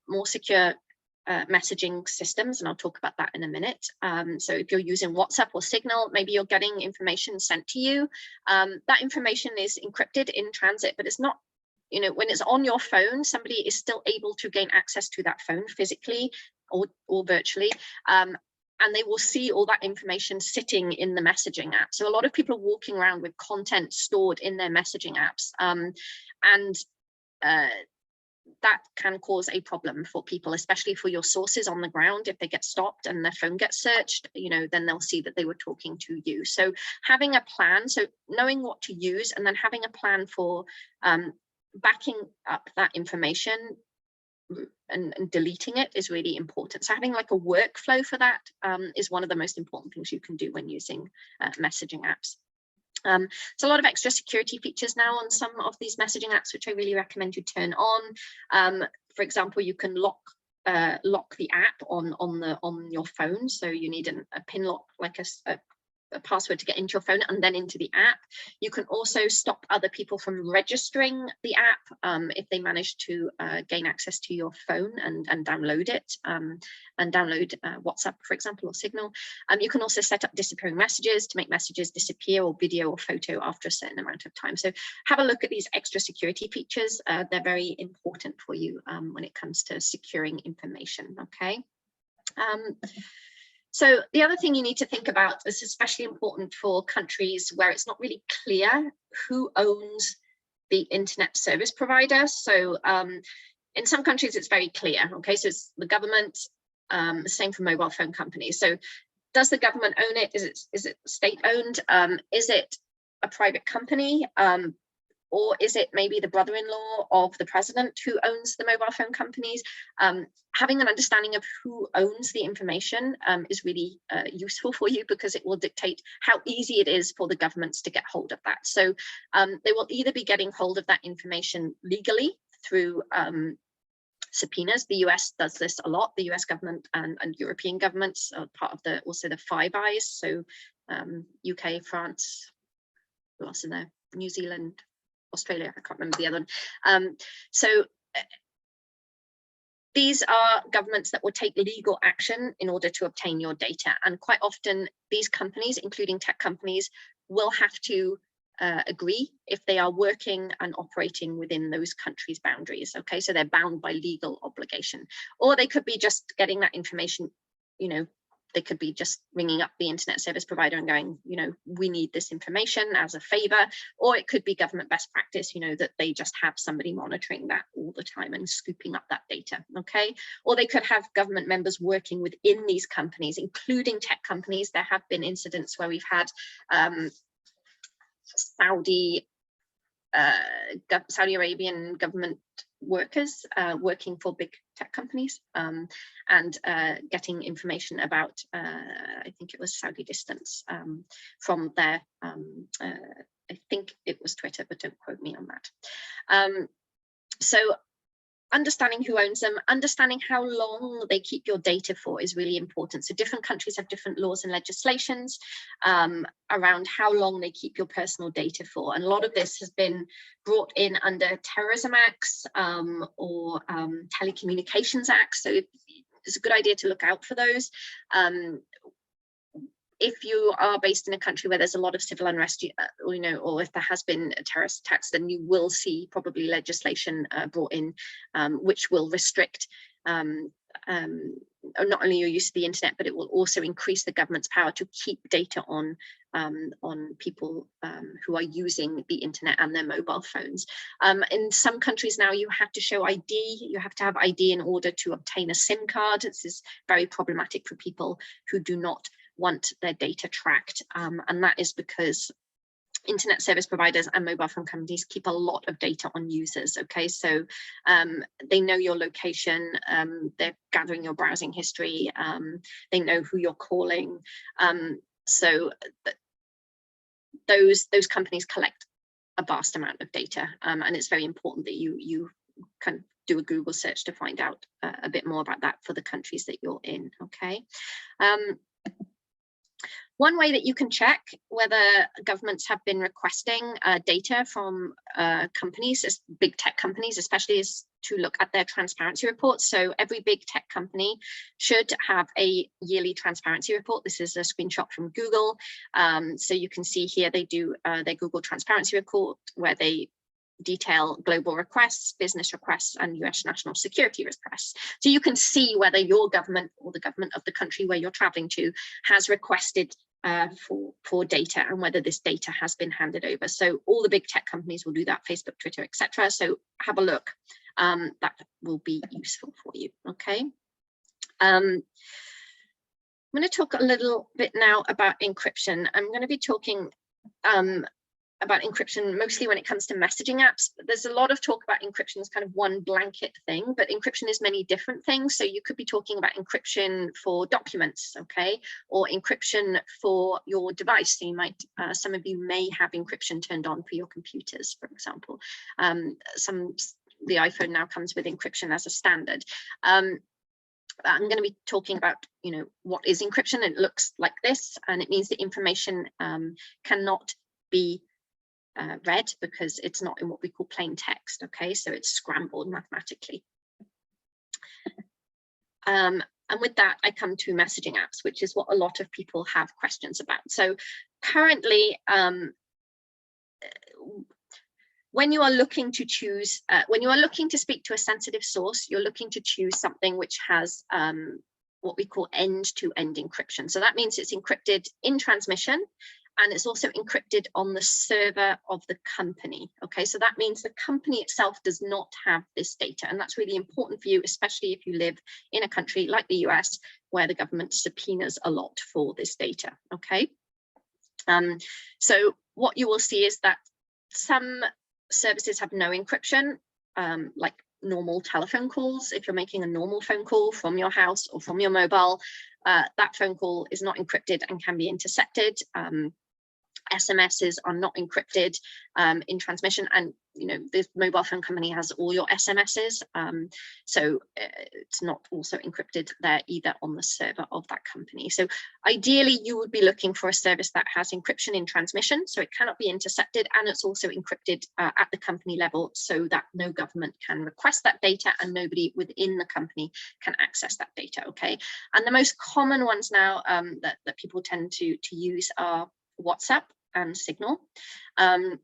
more secure messaging systems, and I'll talk about that in a minute. So if you're using WhatsApp or Signal, maybe you're getting information sent to you. That information is encrypted in transit, but it's not, you know, when it's on your phone, somebody is still able to gain access to that phone physically or virtually. And they will see all that information sitting in the messaging app. So a lot of people are walking around with content stored in their messaging apps. That can cause a problem for people, especially for your sources on the ground. If they get stopped and their phone gets searched, you know, then they'll see that they were talking to you. So having a plan, so knowing what to use and then having a plan for backing up that information and deleting it is really important. So having like a workflow for that is one of the most important things you can do when using messaging apps. So a lot of extra security features now on some of these messaging apps, which I really recommend you turn on. For example, you can lock the app on your phone. So you need a pin lock, like a password to get into your phone and then into the app. You can also stop other people from registering the app if they manage to gain access to your phone and download it, and download WhatsApp, for example, or Signal. You can also set up disappearing messages to make messages disappear, or video or photo after a certain amount of time. So have a look at these extra security features. They're very important for you when it comes to securing information. Okay. So the other thing you need to think about is especially important for countries where it's not really clear who owns the internet service provider. So in some countries, it's very clear. Okay, so it's the government, the same for mobile phone companies. So does the government own it? Is it state owned? Is it a private company? or is it maybe the brother-in-law of the president who owns the mobile phone companies? Having an understanding of who owns the information is really useful for you, because it will dictate how easy it is for the governments to get hold of that. So they will either be getting hold of that information legally through subpoenas. The US does this a lot. The US government and European governments are part of also the Five Eyes. So UK, France, who else in there? New Zealand, Australia, I can't remember the other one. These are governments that will take legal action in order to obtain your data. And quite often these companies, including tech companies, will have to agree if they are working and operating within those countries' boundaries. Okay, so they're bound by legal obligation. Or they could be just getting that information, you know, they could be just ringing up the internet service provider and going, you know, we need this information as a favor. Or it could be government best practice, you know, that they just have somebody monitoring that all the time and scooping up that data. Okay, or they could have government members working within these companies, including tech companies. There have been incidents where we've had Saudi Arabian government workers working for big tech companies and getting information about, I think it was Saudi Distance, from their, I think it was Twitter, but don't quote me on that. So understanding who owns them, understanding how long they keep your data for is really important. So different countries have different laws and legislations around how long they keep your personal data for. And a lot of this has been brought in under terrorism acts or telecommunications acts. So it's a good idea to look out for those. If you are based in a country where there's a lot of civil unrest, you know, or if there has been terrorist attacks, then you will see probably legislation brought in which will restrict not only your use of the internet, but it will also increase the government's power to keep data on people who are using the internet and their mobile phones. In some countries now, you have to show ID. You have to have ID in order to obtain a SIM card. This is very problematic for people who do not want their data tracked, and that is because internet service providers and mobile phone companies keep a lot of data on users. Okay, so they know your location, they're gathering your browsing history, they know who you're calling, so those companies collect a vast amount of data, and it's very important that you can do a Google search to find out a bit more about that for the countries that you're in. Okay. One way that you can check whether governments have been requesting data from companies, big tech companies especially, is to look at their transparency reports. So every big tech company should have a yearly transparency report. This is a screenshot from Google. So you can see here they do their Google transparency report, where they detail global requests, business requests, and US national security requests. So you can see whether your government or the government of the country where you're traveling to has requested for data, and whether this data has been handed over. So all the big tech companies will do that, Facebook, Twitter, etc. So have a look. That will be useful for you. Okay. I'm going to talk a little bit now about encryption. I'm going to be talking about encryption mostly when it comes to messaging apps. There's a lot of talk about encryption as kind of one blanket thing, but encryption is many different things. So you could be talking about encryption for documents, okay, or encryption for your device. So you might, some of you may have encryption turned on for your computers, for example. The iPhone now comes with encryption as a standard. I'm going to be talking about, you know, what is encryption. It looks like this, and it means that information cannot be read because it's not in what we call plain text. Okay, so it's scrambled mathematically. And with that, I come to messaging apps, which is what a lot of people have questions about. So currently, when you are looking to choose, when you are looking to speak to a sensitive source, you're looking to choose something which has what we call end-to-end encryption. So that means it's encrypted in transmission, and it's also encrypted on the server of the company. Okay, so that means the company itself does not have this data, and that's really important for you, especially if you live in a country like the US, where the government subpoenas a lot for this data. Okay, so what you will see is that some services have no encryption, like normal telephone calls. If you're making a normal phone call from your house or from your mobile, that phone call is not encrypted and can be intercepted. SMSs are not encrypted in transmission, and this mobile phone company has all your SMSs, so it's not also encrypted there either on the server of that company. So ideally you would be looking for a service that has encryption in transmission, so it cannot be intercepted, and it's also encrypted at the company level so that no government can request that data and nobody within the company can access that data. Okay, and the most common ones now that people tend to use are WhatsApp and Signal. I'm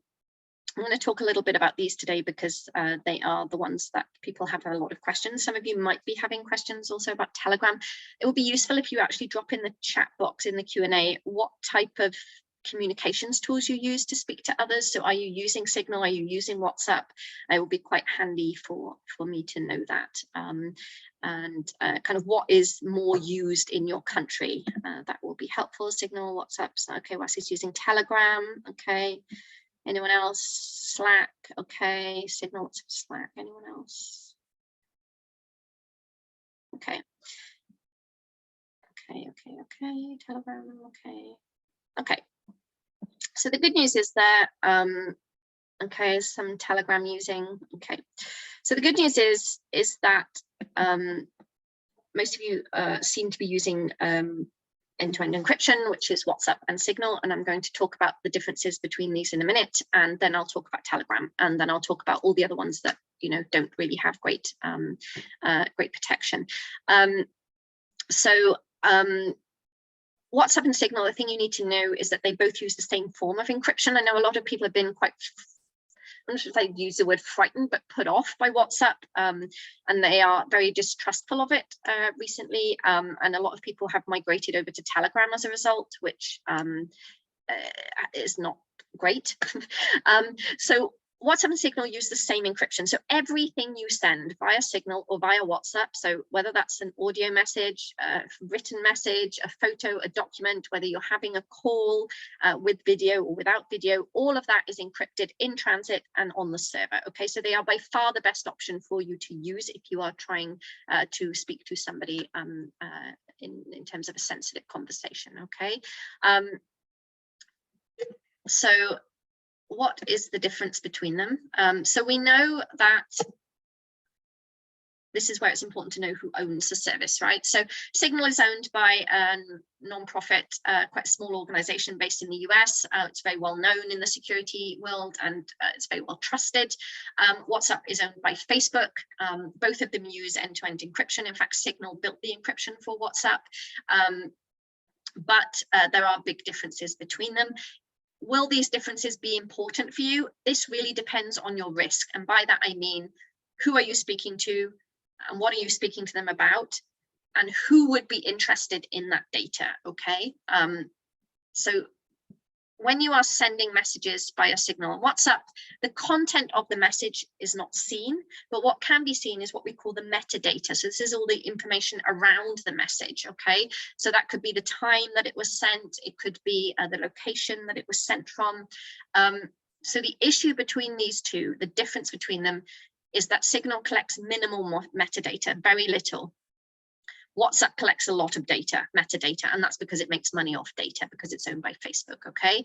going to talk a little bit about these today because they are the ones that people have a lot of questions. Some of you might be having questions also about Telegram. It would be useful if you actually drop in the chat box in the Q&A what type of communications tools you use to speak to others. So are you using Signal? Are you using WhatsApp? It will be quite handy for me to know that. And kind of what is more used in your country. That will be helpful. Signal, WhatsApp. Okay, Wasi's using Telegram. Okay. Anyone else? Slack. Okay. Signal, WhatsApp, Slack. Anyone else? Okay. Okay. Telegram. Okay. So the good news is that okay, some Telegram using. Okay. So the good news is that most of you seem to be using end-to-end encryption, which is WhatsApp and Signal, and I'm going to talk about the differences between these in a minute, and then I'll talk about Telegram, and then I'll talk about all the other ones that don't really have great protection. WhatsApp and Signal, the thing you need to know is that they both use the same form of encryption. I know a lot of people have been quite, I'm not sure if I use the word frightened, but put off by WhatsApp, and they are very distrustful of it recently, and a lot of people have migrated over to Telegram as a result, which is not great. So WhatsApp and Signal use the same encryption. So everything you send via Signal or via WhatsApp, so whether that's an audio message, a written message, a photo, a document, whether you're having a call with video or without video, all of that is encrypted in transit and on the server. Okay, so they are by far the best option for you to use if you are trying to speak to somebody in terms of a sensitive conversation. Okay, so what is the difference between them? So we know that this is where it's important to know who owns the service, right? So Signal is owned by a non-profit, quite a small organization based in the US. It's very well known in the security world, and it's very well trusted. WhatsApp is owned by Facebook. Both of them use end-to-end encryption. In fact, Signal built the encryption for WhatsApp, but there are big differences between them. Will these differences be important for you? This really depends on your risk. And by that, I mean, who are you speaking to and what are you speaking to them about? And who would be interested in that data, okay? So when you are sending messages via Signal and WhatsApp, the content of the message is not seen, but what can be seen is what we call the metadata. So this is all the information around the message, okay? So that could be the time that it was sent, it could be the location that it was sent from. So the issue between these two, the difference between them, is that Signal collects minimal metadata, very little. WhatsApp collects a lot of data, metadata, and that's because it makes money off data because it's owned by Facebook, okay?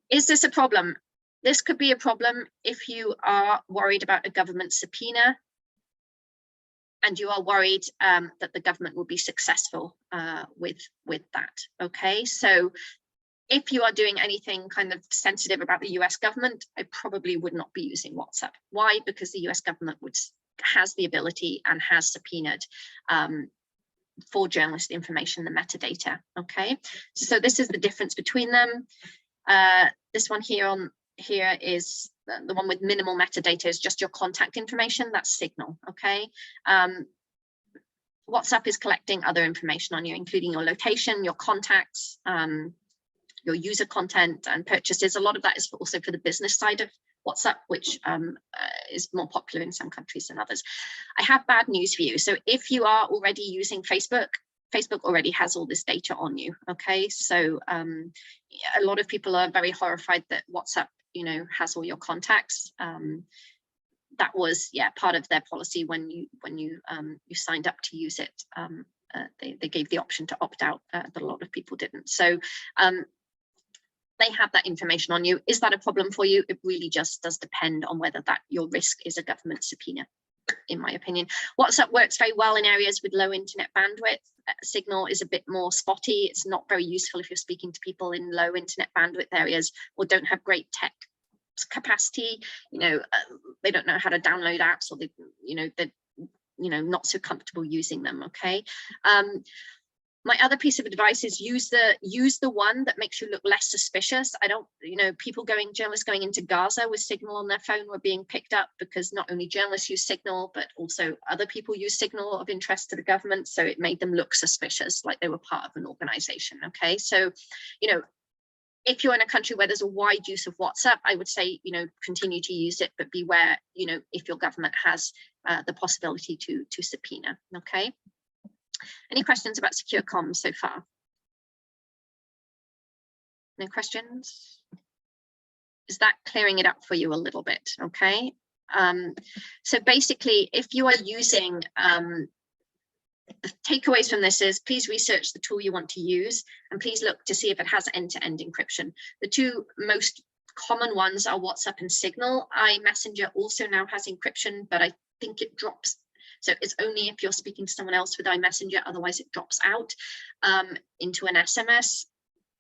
Is this a problem? This could be a problem if you are worried about a government subpoena and you are worried that the government will be successful with that, okay? So if you are doing anything kind of sensitive about the US government, I probably would not be using WhatsApp. Why? Because the US government has the ability and has subpoenaed for journalist information, the metadata, okay? So this is the difference between them. This one here is the one with minimal metadata is just your contact information, that's Signal, okay? WhatsApp is collecting other information on you, including your location, your contacts, your user content and purchases. A lot of that is also for the business side of WhatsApp, which is more popular in some countries than others. I have bad news for you. So if you are already using Facebook, Facebook already has all this data on you, okay? So a lot of people are very horrified that WhatsApp has all your contacts. That was part of their policy when you signed up to use it. They gave the option to opt out, but a lot of people didn't. So they have that information on you. Is that a problem for you? It really just does depend on whether your risk is a government subpoena, in my opinion. WhatsApp works very well in areas with low internet bandwidth. Signal is a bit more spotty. It's not very useful if you're speaking to people in low internet bandwidth areas or don't have great tech capacity. They don't know how to download apps, or they're not so comfortable using them. Okay. My other piece of advice is use the one that makes you look less suspicious. Journalists going into Gaza with Signal on their phone were being picked up because not only journalists use Signal, but also other people use Signal of interest to the government. So it made them look suspicious, like they were part of an organization. Okay, so, if you're in a country where there's a wide use of WhatsApp, I would say, continue to use it, but beware, if your government has the possibility to subpoena. Okay. Any questions about secure comms so far? No questions? Is that clearing it up for you a little bit? Okay. So basically, if you are using, the takeaways from this is please research the tool you want to use, and please look to see if it has end-to-end encryption. The two most common ones are WhatsApp and Signal. iMessenger also now has encryption, but I think it drops. So it's only if you're speaking to someone else with iMessenger, otherwise it drops out into an SMS.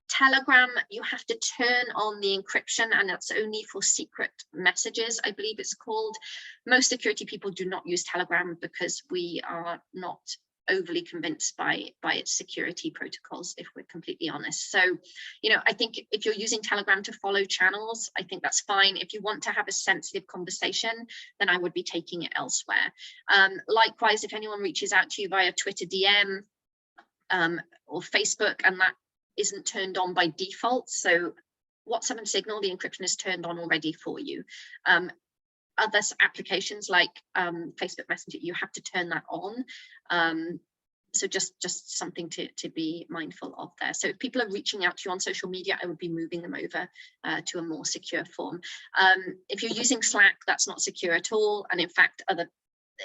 Telegram, you have to turn on the encryption, and that's only for secret messages, I believe it's called. Most security people do not use Telegram because we are not overly convinced by its security protocols, if we're completely honest. So, I think if you're using Telegram to follow channels, I think that's fine. If you want to have a sensitive conversation, then I would be taking it elsewhere. Likewise, if anyone reaches out to you via Twitter DM or Facebook, and that isn't turned on by default, so WhatsApp and Signal, the encryption is turned on already for you. Other applications like Facebook Messenger, you have to turn that on. So just something to be mindful of there. So if people are reaching out to you on social media, I would be moving them over to a more secure form. If you're using Slack, that's not secure at all. And in fact,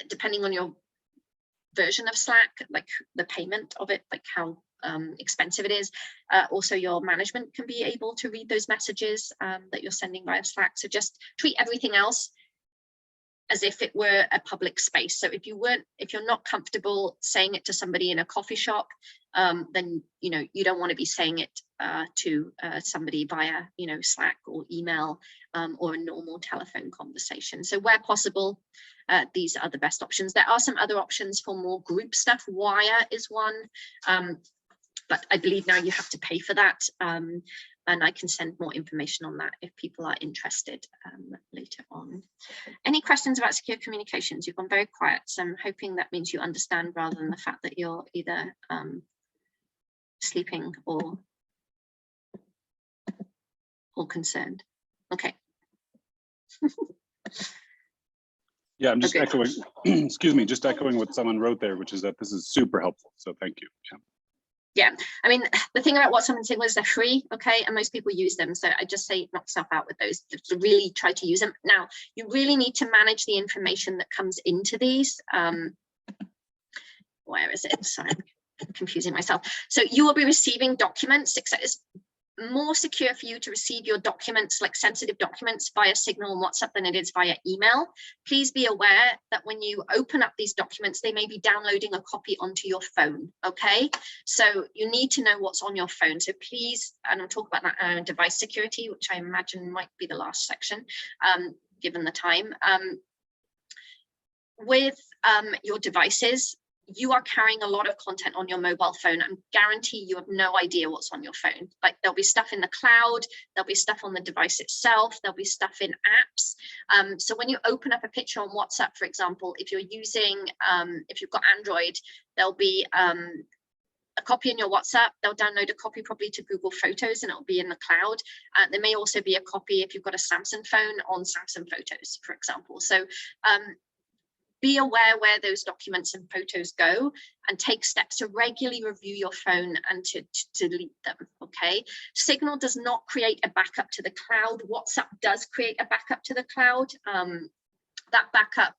depending on your version of Slack, like the payment of it, like how expensive it is, also your management can be able to read those messages that you're sending via Slack. So just treat everything else as if it were a public space. So if you're not comfortable saying it to somebody in a coffee shop, then you don't want to be saying it to somebody via Slack or email or a normal telephone conversation. So where possible, these are the best options. There are some other options for more group stuff. Wire is one, but I believe now you have to pay for that. And I can send more information on that if people are interested later on. Any questions about secure communications? You've gone very quiet, so I'm hoping that means you understand rather than the fact that you're either sleeping or concerned. Okay. Yeah, I'm just Okay. echoing, excuse me, just echoing what someone wrote there, which is that this is super helpful. So thank you. Yeah, I mean, the thing about WhatsApp and Signal is they're free, okay, and most people use them. So I just say knock yourself out with those, to really try to use them. Now, you really need to manage the information that comes into these. Where is it? Sorry, I'm confusing myself. So you will be receiving documents. It's more secure for you to receive your documents, like sensitive documents, via Signal and WhatsApp than it is via email. Please be aware that when you open up these documents, they may be downloading a copy onto your phone, okay? So you need to know what's on your phone. So please, and I'll talk about that device security, which I imagine might be the last section, given the time. With your devices, you are carrying a lot of content on your mobile phone. I guarantee you have no idea what's on your phone. Like there'll be stuff in the cloud, there'll be stuff on the device itself, there'll be stuff in apps. So when you open up a picture on WhatsApp, for example, if you're using, if you've got Android, there'll be a copy in your WhatsApp, they'll download a copy probably to Google Photos and it'll be in the cloud. There may also be a copy if you've got a Samsung phone on Samsung Photos, for example. So be aware where those documents and photos go, and take steps to regularly review your phone and to delete them, okay? Signal does not create a backup to the cloud. WhatsApp does create a backup to the cloud. That backup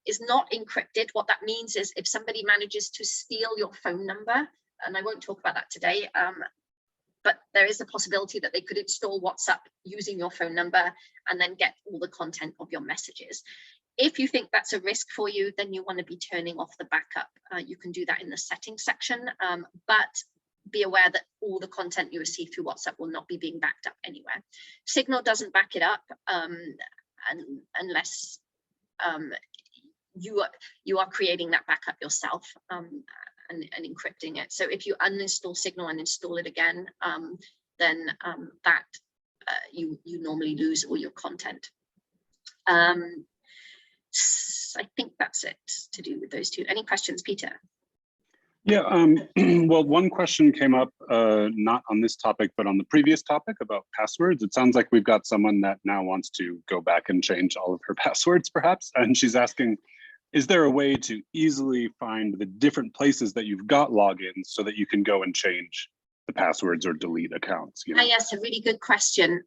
is not encrypted. What that means is if somebody manages to steal your phone number, and I won't talk about that today, but there is a possibility that they could install WhatsApp using your phone number and then get all the content of your messages. If you think that's a risk for you, then you want to be turning off the backup. You can do that in the settings section, but be aware that all the content you receive through WhatsApp will not be being backed up anywhere. Signal doesn't back it up unless you are creating that backup yourself and encrypting it. So if you uninstall Signal and install it again, then you normally lose all your content. I think that's it to do with those two. Any questions, Peter? Yeah, well, one question came up, not on this topic, but on the previous topic about passwords. It sounds like we've got someone that now wants to go back and change all of her passwords, perhaps. And she's asking, is there a way to easily find the different places that you've got logins so that you can go and change the passwords or delete accounts? You know? Yes, a really good question.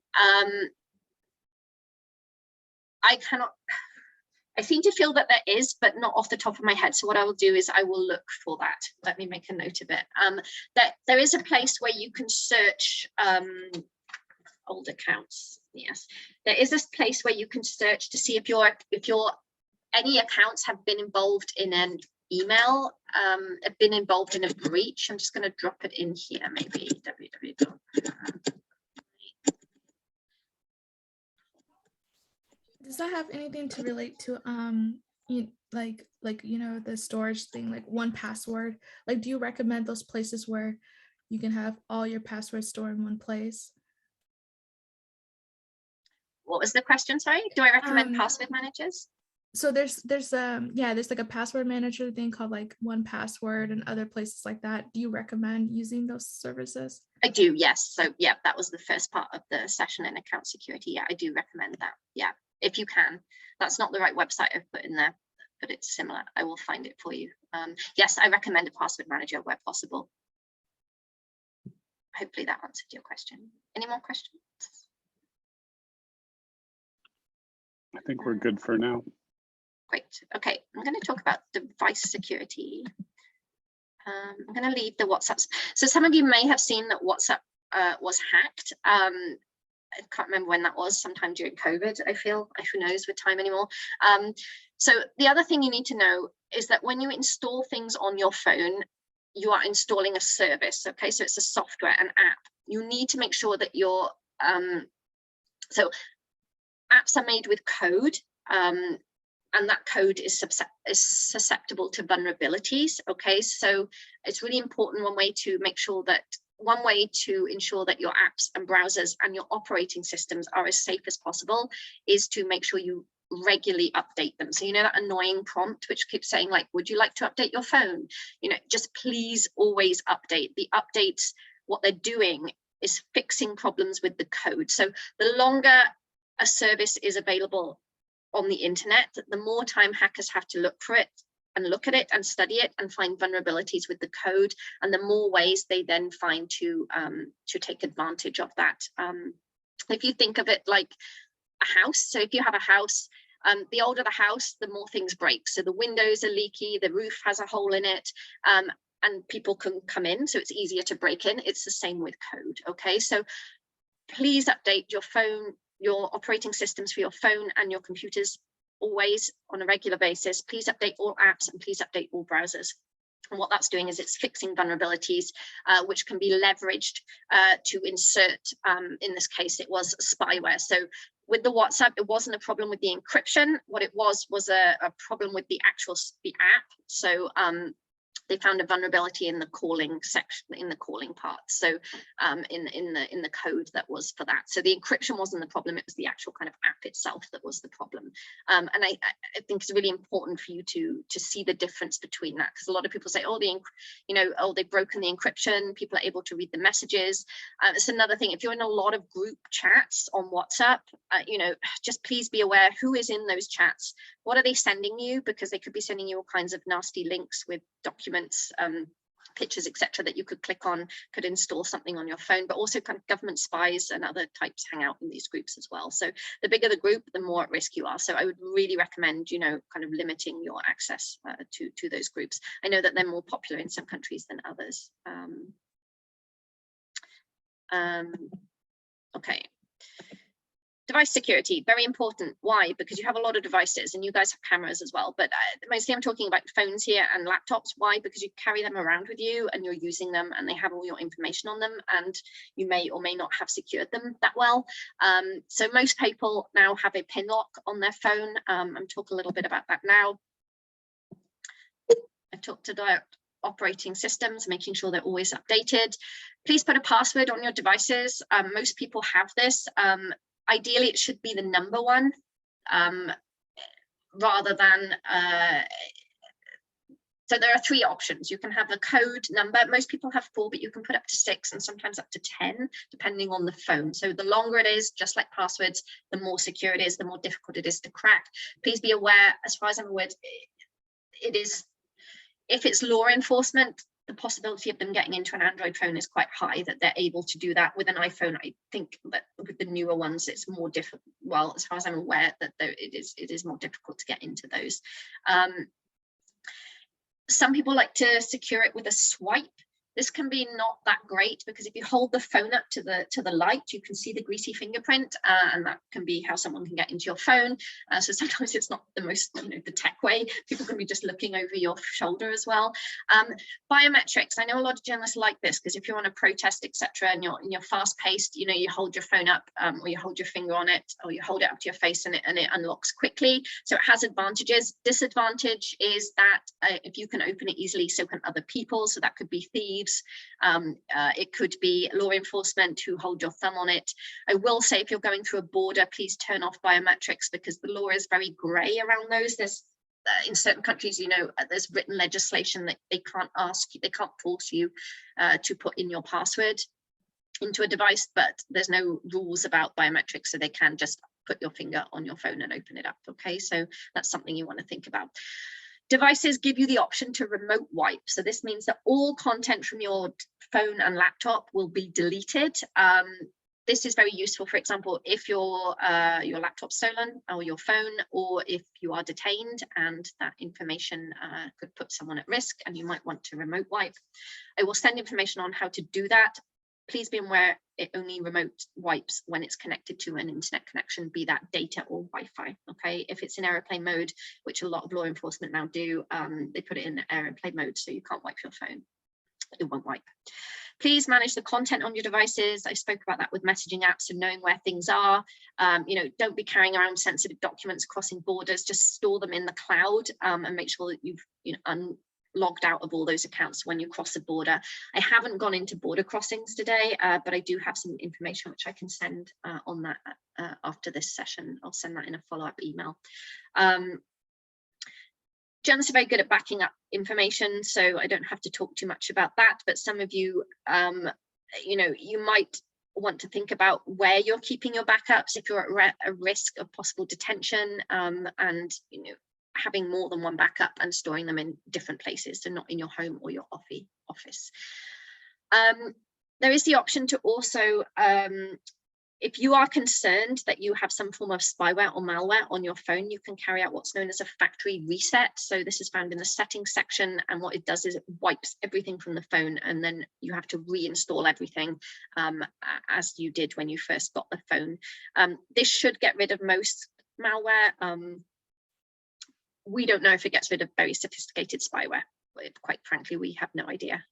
I seem to feel that there is, but not off the top of my head. So what I will do is I will look for that. Let me make a note of it. That there is a place where you can search old accounts. Yes, there is this place where you can search to see if any accounts have been involved in an email, have been involved in a breach. I'm just going to drop it in here, maybe www. Does that have anything to relate to like the storage thing, like 1Password? Like, do you recommend those places where you can have all your passwords stored in one place? What was the question? Sorry, do I recommend password managers? So there's like a password manager thing called like 1Password and other places like that. Do you recommend using those services? I do, yes. So yeah, that was the first part of the session in account security. Yeah, I do recommend that. Yeah, if you can. That's not the right website I've put in there, but it's similar. I will find it for you. Yes, I recommend a password manager where possible. Hopefully that answered your question. Any more questions? I think we're good for now. Great. Okay, I'm going to talk about device security. I'm going to leave the WhatsApps. So some of you may have seen that WhatsApp was hacked. I can't remember when that was, sometime during COVID, I feel. Who knows with time anymore. So the other thing you need to know is that when you install things on your phone, you are installing a service, okay? So it's a software, an app. You need to make sure that your, so apps are made with code, and that code is susceptible to vulnerabilities, okay? So it's really important, one way to ensure that your apps and browsers and your operating systems are as safe as possible is to make sure you regularly update them. So you know that annoying prompt which keeps saying like, would you like to update your phone? You know, just please always update. The updates, what they're doing is fixing problems with the code. So the longer a service is available on the internet, the more time hackers have to look for it and look at it and study it and find vulnerabilities with the code, and the more ways they then find to take advantage of that. If you think of it like a house, so if you have a house, the older the house, the more things break. So the windows are leaky, the roof has a hole in it, and people can come in, so it's easier to break in. It's the same with code, okay? So please update your phone, your operating systems for your phone and your computers always on a regular basis. Please update all apps and please update all browsers. And what that's doing is it's fixing vulnerabilities which can be leveraged to insert, in this case, it was spyware. So with the WhatsApp, it wasn't a problem with the encryption. What it was a problem with the app. So they found a vulnerability in the calling section, in the calling part. So in the code that was for that. So the encryption wasn't the problem, it was the actual kind of app itself that was the problem. And I think it's really important for you to see the difference between that, because a lot of people say, oh, they've broken the encryption, people are able to read the messages. It's another thing, if you're in a lot of group chats on WhatsApp, just please be aware who is in those chats. What are they sending you? Because they could be sending you all kinds of nasty links with documents, pictures, etc., that you could click on, could install something on your phone, but also kind of government spies and other types hang out in these groups as well. So the bigger the group, the more at risk you are. So I would really recommend, kind of limiting your access to those groups. I know that they're more popular in some countries than others. Okay. Device security, very important. Why? Because you have a lot of devices and you guys have cameras as well, but mostly I'm talking about phones here and laptops. Why? Because you carry them around with you and you're using them and they have all your information on them, and you may or may not have secured them that well. So most people now have a PIN lock on their phone. I'm talking a little bit about that now. I've talked about operating systems, making sure they're always updated. Please put a password on your devices. Most people have this. Ideally, it should be the number one rather than, so there are 3 options. You can have a code number. Most people have 4, but you can put up to 6 and sometimes up to 10, depending on the phone. So the longer it is, just like passwords, the more secure it is, the more difficult it is to crack. Please be aware, as far as I'm aware, it is, if it's law enforcement, the possibility of them getting into an Android phone is quite high, that they're able to do that. With an iPhone, I think that with the newer ones, it's more difficult. Well, as far as I'm aware, that it is more difficult to get into those. Some people like to secure it with a swipe. This can be not that great, because if you hold the phone up to the light, you can see the greasy fingerprint, and that can be how someone can get into your phone. So sometimes it's not the most, the tech way. People can be just looking over your shoulder as well. Biometrics. I know a lot of journalists like this, because if you're on a protest, etc., and you're fast paced, you hold your phone up, or you hold your finger on it, or you hold it up to your face, and it unlocks quickly. So it has advantages. Disadvantage is that if you can open it easily, so can other people. So that could be thieves. It could be law enforcement who hold your thumb on it. I will say, if you're going through a border, please turn off biometrics, because the law is very grey around those. There's in certain countries, there's written legislation that they can't force you to put in your password into a device, but there's no rules about biometrics, so they can just put your finger on your phone and open it up. Okay, so that's something you want to think about. Devices give you the option to remote wipe. So this means that all content from your phone and laptop will be deleted. This is very useful, for example, if your laptop's stolen, or your phone, or if you are detained and that information could put someone at risk and you might want to remote wipe. I will send information on how to do that. Please be aware it only remote wipes when it's connected to an internet connection, be that data or Wi-Fi. Okay, if it's in airplane mode, which a lot of law enforcement now do, they put it in airplane mode, so you can't wipe your phone. It won't wipe. Please manage the content on your devices. I spoke about that with messaging apps, so knowing where things are. Don't be carrying around sensitive documents crossing borders. Just store them in the cloud, and make sure that you've logged out of all those accounts when you cross a border. I haven't gone into border crossings today, but I do have some information which I can send on that after this session. I'll send that in a follow-up email. Journalists are very good at backing up information, so I don't have to talk too much about that, but some of you, you might want to think about where you're keeping your backups if you're at a risk of possible detention, and having more than one backup and storing them in different places, so not in your home or your office. There is the option to also, if you are concerned that you have some form of spyware or malware on your phone, you can carry out what's known as a factory reset. So this is found in the settings section, and what it does is it wipes everything from the phone, and then you have to reinstall everything as you did when you first got the phone. This should get rid of most malware. We don't know if it gets rid of very sophisticated spyware. Quite frankly, we have no idea.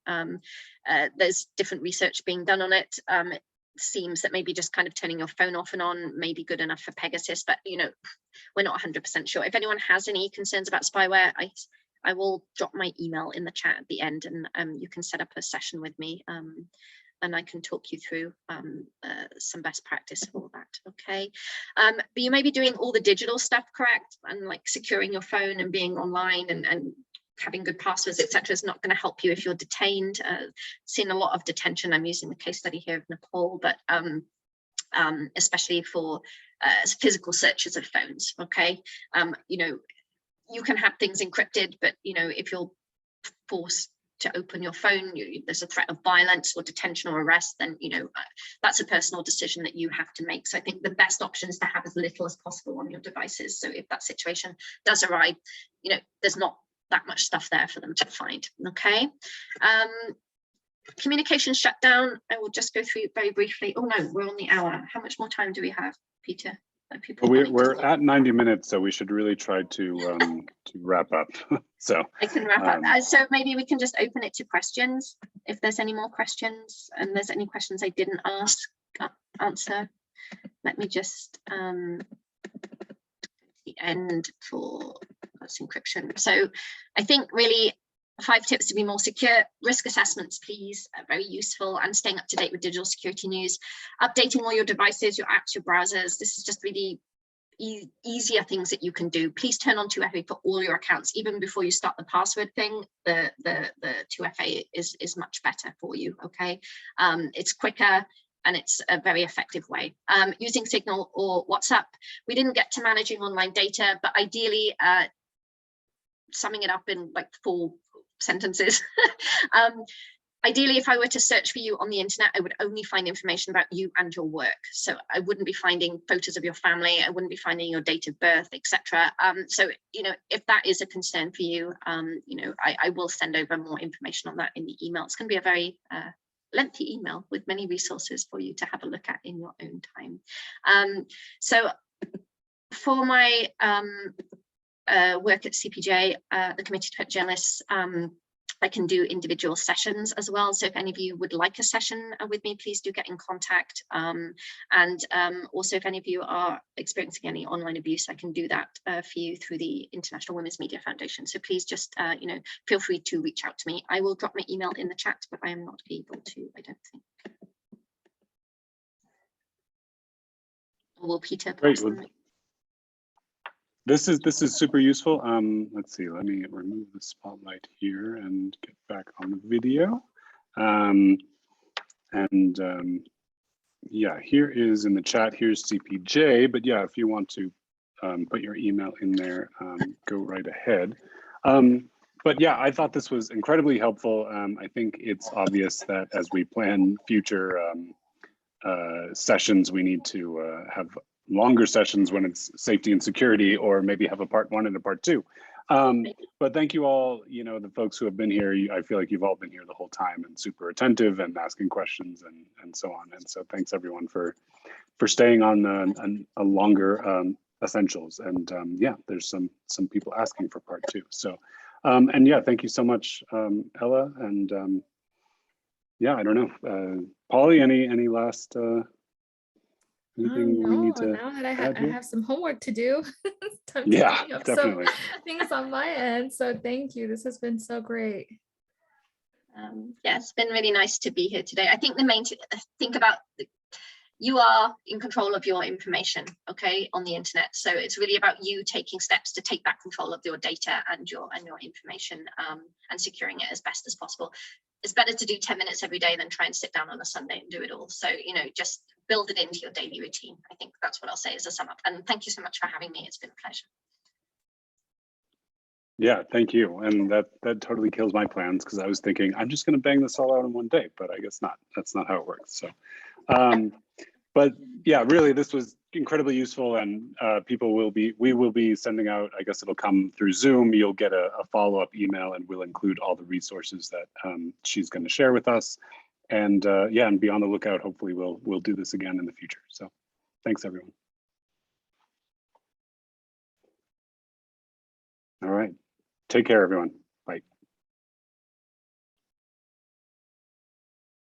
There's different research being done on it. It seems that maybe just kind of turning your phone off and on may be good enough for Pegasus, but we're not 100% sure. If anyone has any concerns about spyware, I will drop my email in the chat at the end, and you can set up a session with me, and I can talk you through some best practice for that. Okay, but you may be doing all the digital stuff correct, and like securing your phone and being online and having good passwords, etc., is not going to help you if you're detained. Seen a lot of detention. I'm using the case study here of Nepal, but especially for physical searches of phones. Okay, you know, you can have things encrypted, but you know, if you're forced to open your phone, there's a threat of violence or detention or arrest, then you know, that's a personal decision that you have to make. So I think the best option is to have as little as possible on your devices. So if that situation does arrive, you know, there's not that much stuff there for them to find. Okay. Communication shutdown, I will just go through it very briefly. Oh no, we're on the hour. How much more time do we have, Peter? People we're at 90 minutes, so we should really try to wrap up. So I can wrap up. So maybe we can just open it to questions. If there's any more questions, and there's any questions I didn't answer, let me just the end for that's encryption. So I think really 5 tips to be more secure. Risk assessments, please, are very useful, and staying up to date with digital security news, updating all your devices, your apps, your browsers. This is just really easier things that you can do. Please turn on 2FA for all your accounts, even before you start the password thing. The 2FA is much better for you. Okay, it's quicker and it's a very effective way. Using Signal or WhatsApp. We didn't get to managing online data, but ideally, summing it up in like 4 sentences. Ideally, if I were to search for you on the internet, I would only find information about you and your work. So I wouldn't be finding photos of your family. I wouldn't be finding your date of birth, etc. So, you know, if that is a concern for you, you know, I will send over more information on that in the email. It's going to be a very lengthy email with many resources for you to have a look at in your own time. So for my work at CPJ, the Committee to Protect Journalists, I can do individual sessions as well. So if any of you would like a session with me, please do get in contact. Also, if any of you are experiencing any online abuse, I can do that for you through the International Women's Media Foundation. So please just, you know, feel free to reach out to me. I will drop my email in the chat, but I am not able to, I don't think. Or will Peter pass them? This is super useful. Let's see, let me remove the spotlight here and get back on the video. Yeah, here is in the chat, here's CPJ, but yeah, if you want to put your email in there, go right ahead. But yeah, I thought this was incredibly helpful. I think it's obvious that as we plan future sessions, we need to have longer sessions when it's safety and security, or maybe have a part 1 and a part 2. But thank you all, you know, the folks who have been here. I feel like you've all been here the whole time and super attentive and asking questions and so on. And so thanks everyone for staying on a longer essentials. And yeah, there's some people asking for part 2. So and yeah, thank you so much, Ella. And yeah, I don't know, Polly, any last anything we need to now that I have some homework to do. Time to yeah, clean up definitely. some things on my end. So thank you. This has been so great. Yeah, it's been really nice to be here today. I think the main think about you are in control of your information, okay, on the internet. So it's really about you taking steps to take back control of your data and your information, and securing it as best as possible. It's better to do 10 minutes every day than try and sit down on a Sunday and do it all. So, you know, just build it into your daily routine. I think that's what I'll say as a sum up. And thank you so much for having me. It's been a pleasure. Yeah, thank you. And that totally kills my plans, because I was thinking I'm just going to bang this all out in one day, but I guess not. That's not how it works. So, but yeah, really, this was incredibly useful, and we will be sending out, I guess it'll come through Zoom. You'll get a follow-up email, and we'll include all the resources that she's going to share with us. And yeah, and be on the lookout. Hopefully we'll do this again in the future. So thanks everyone. All right, take care everyone.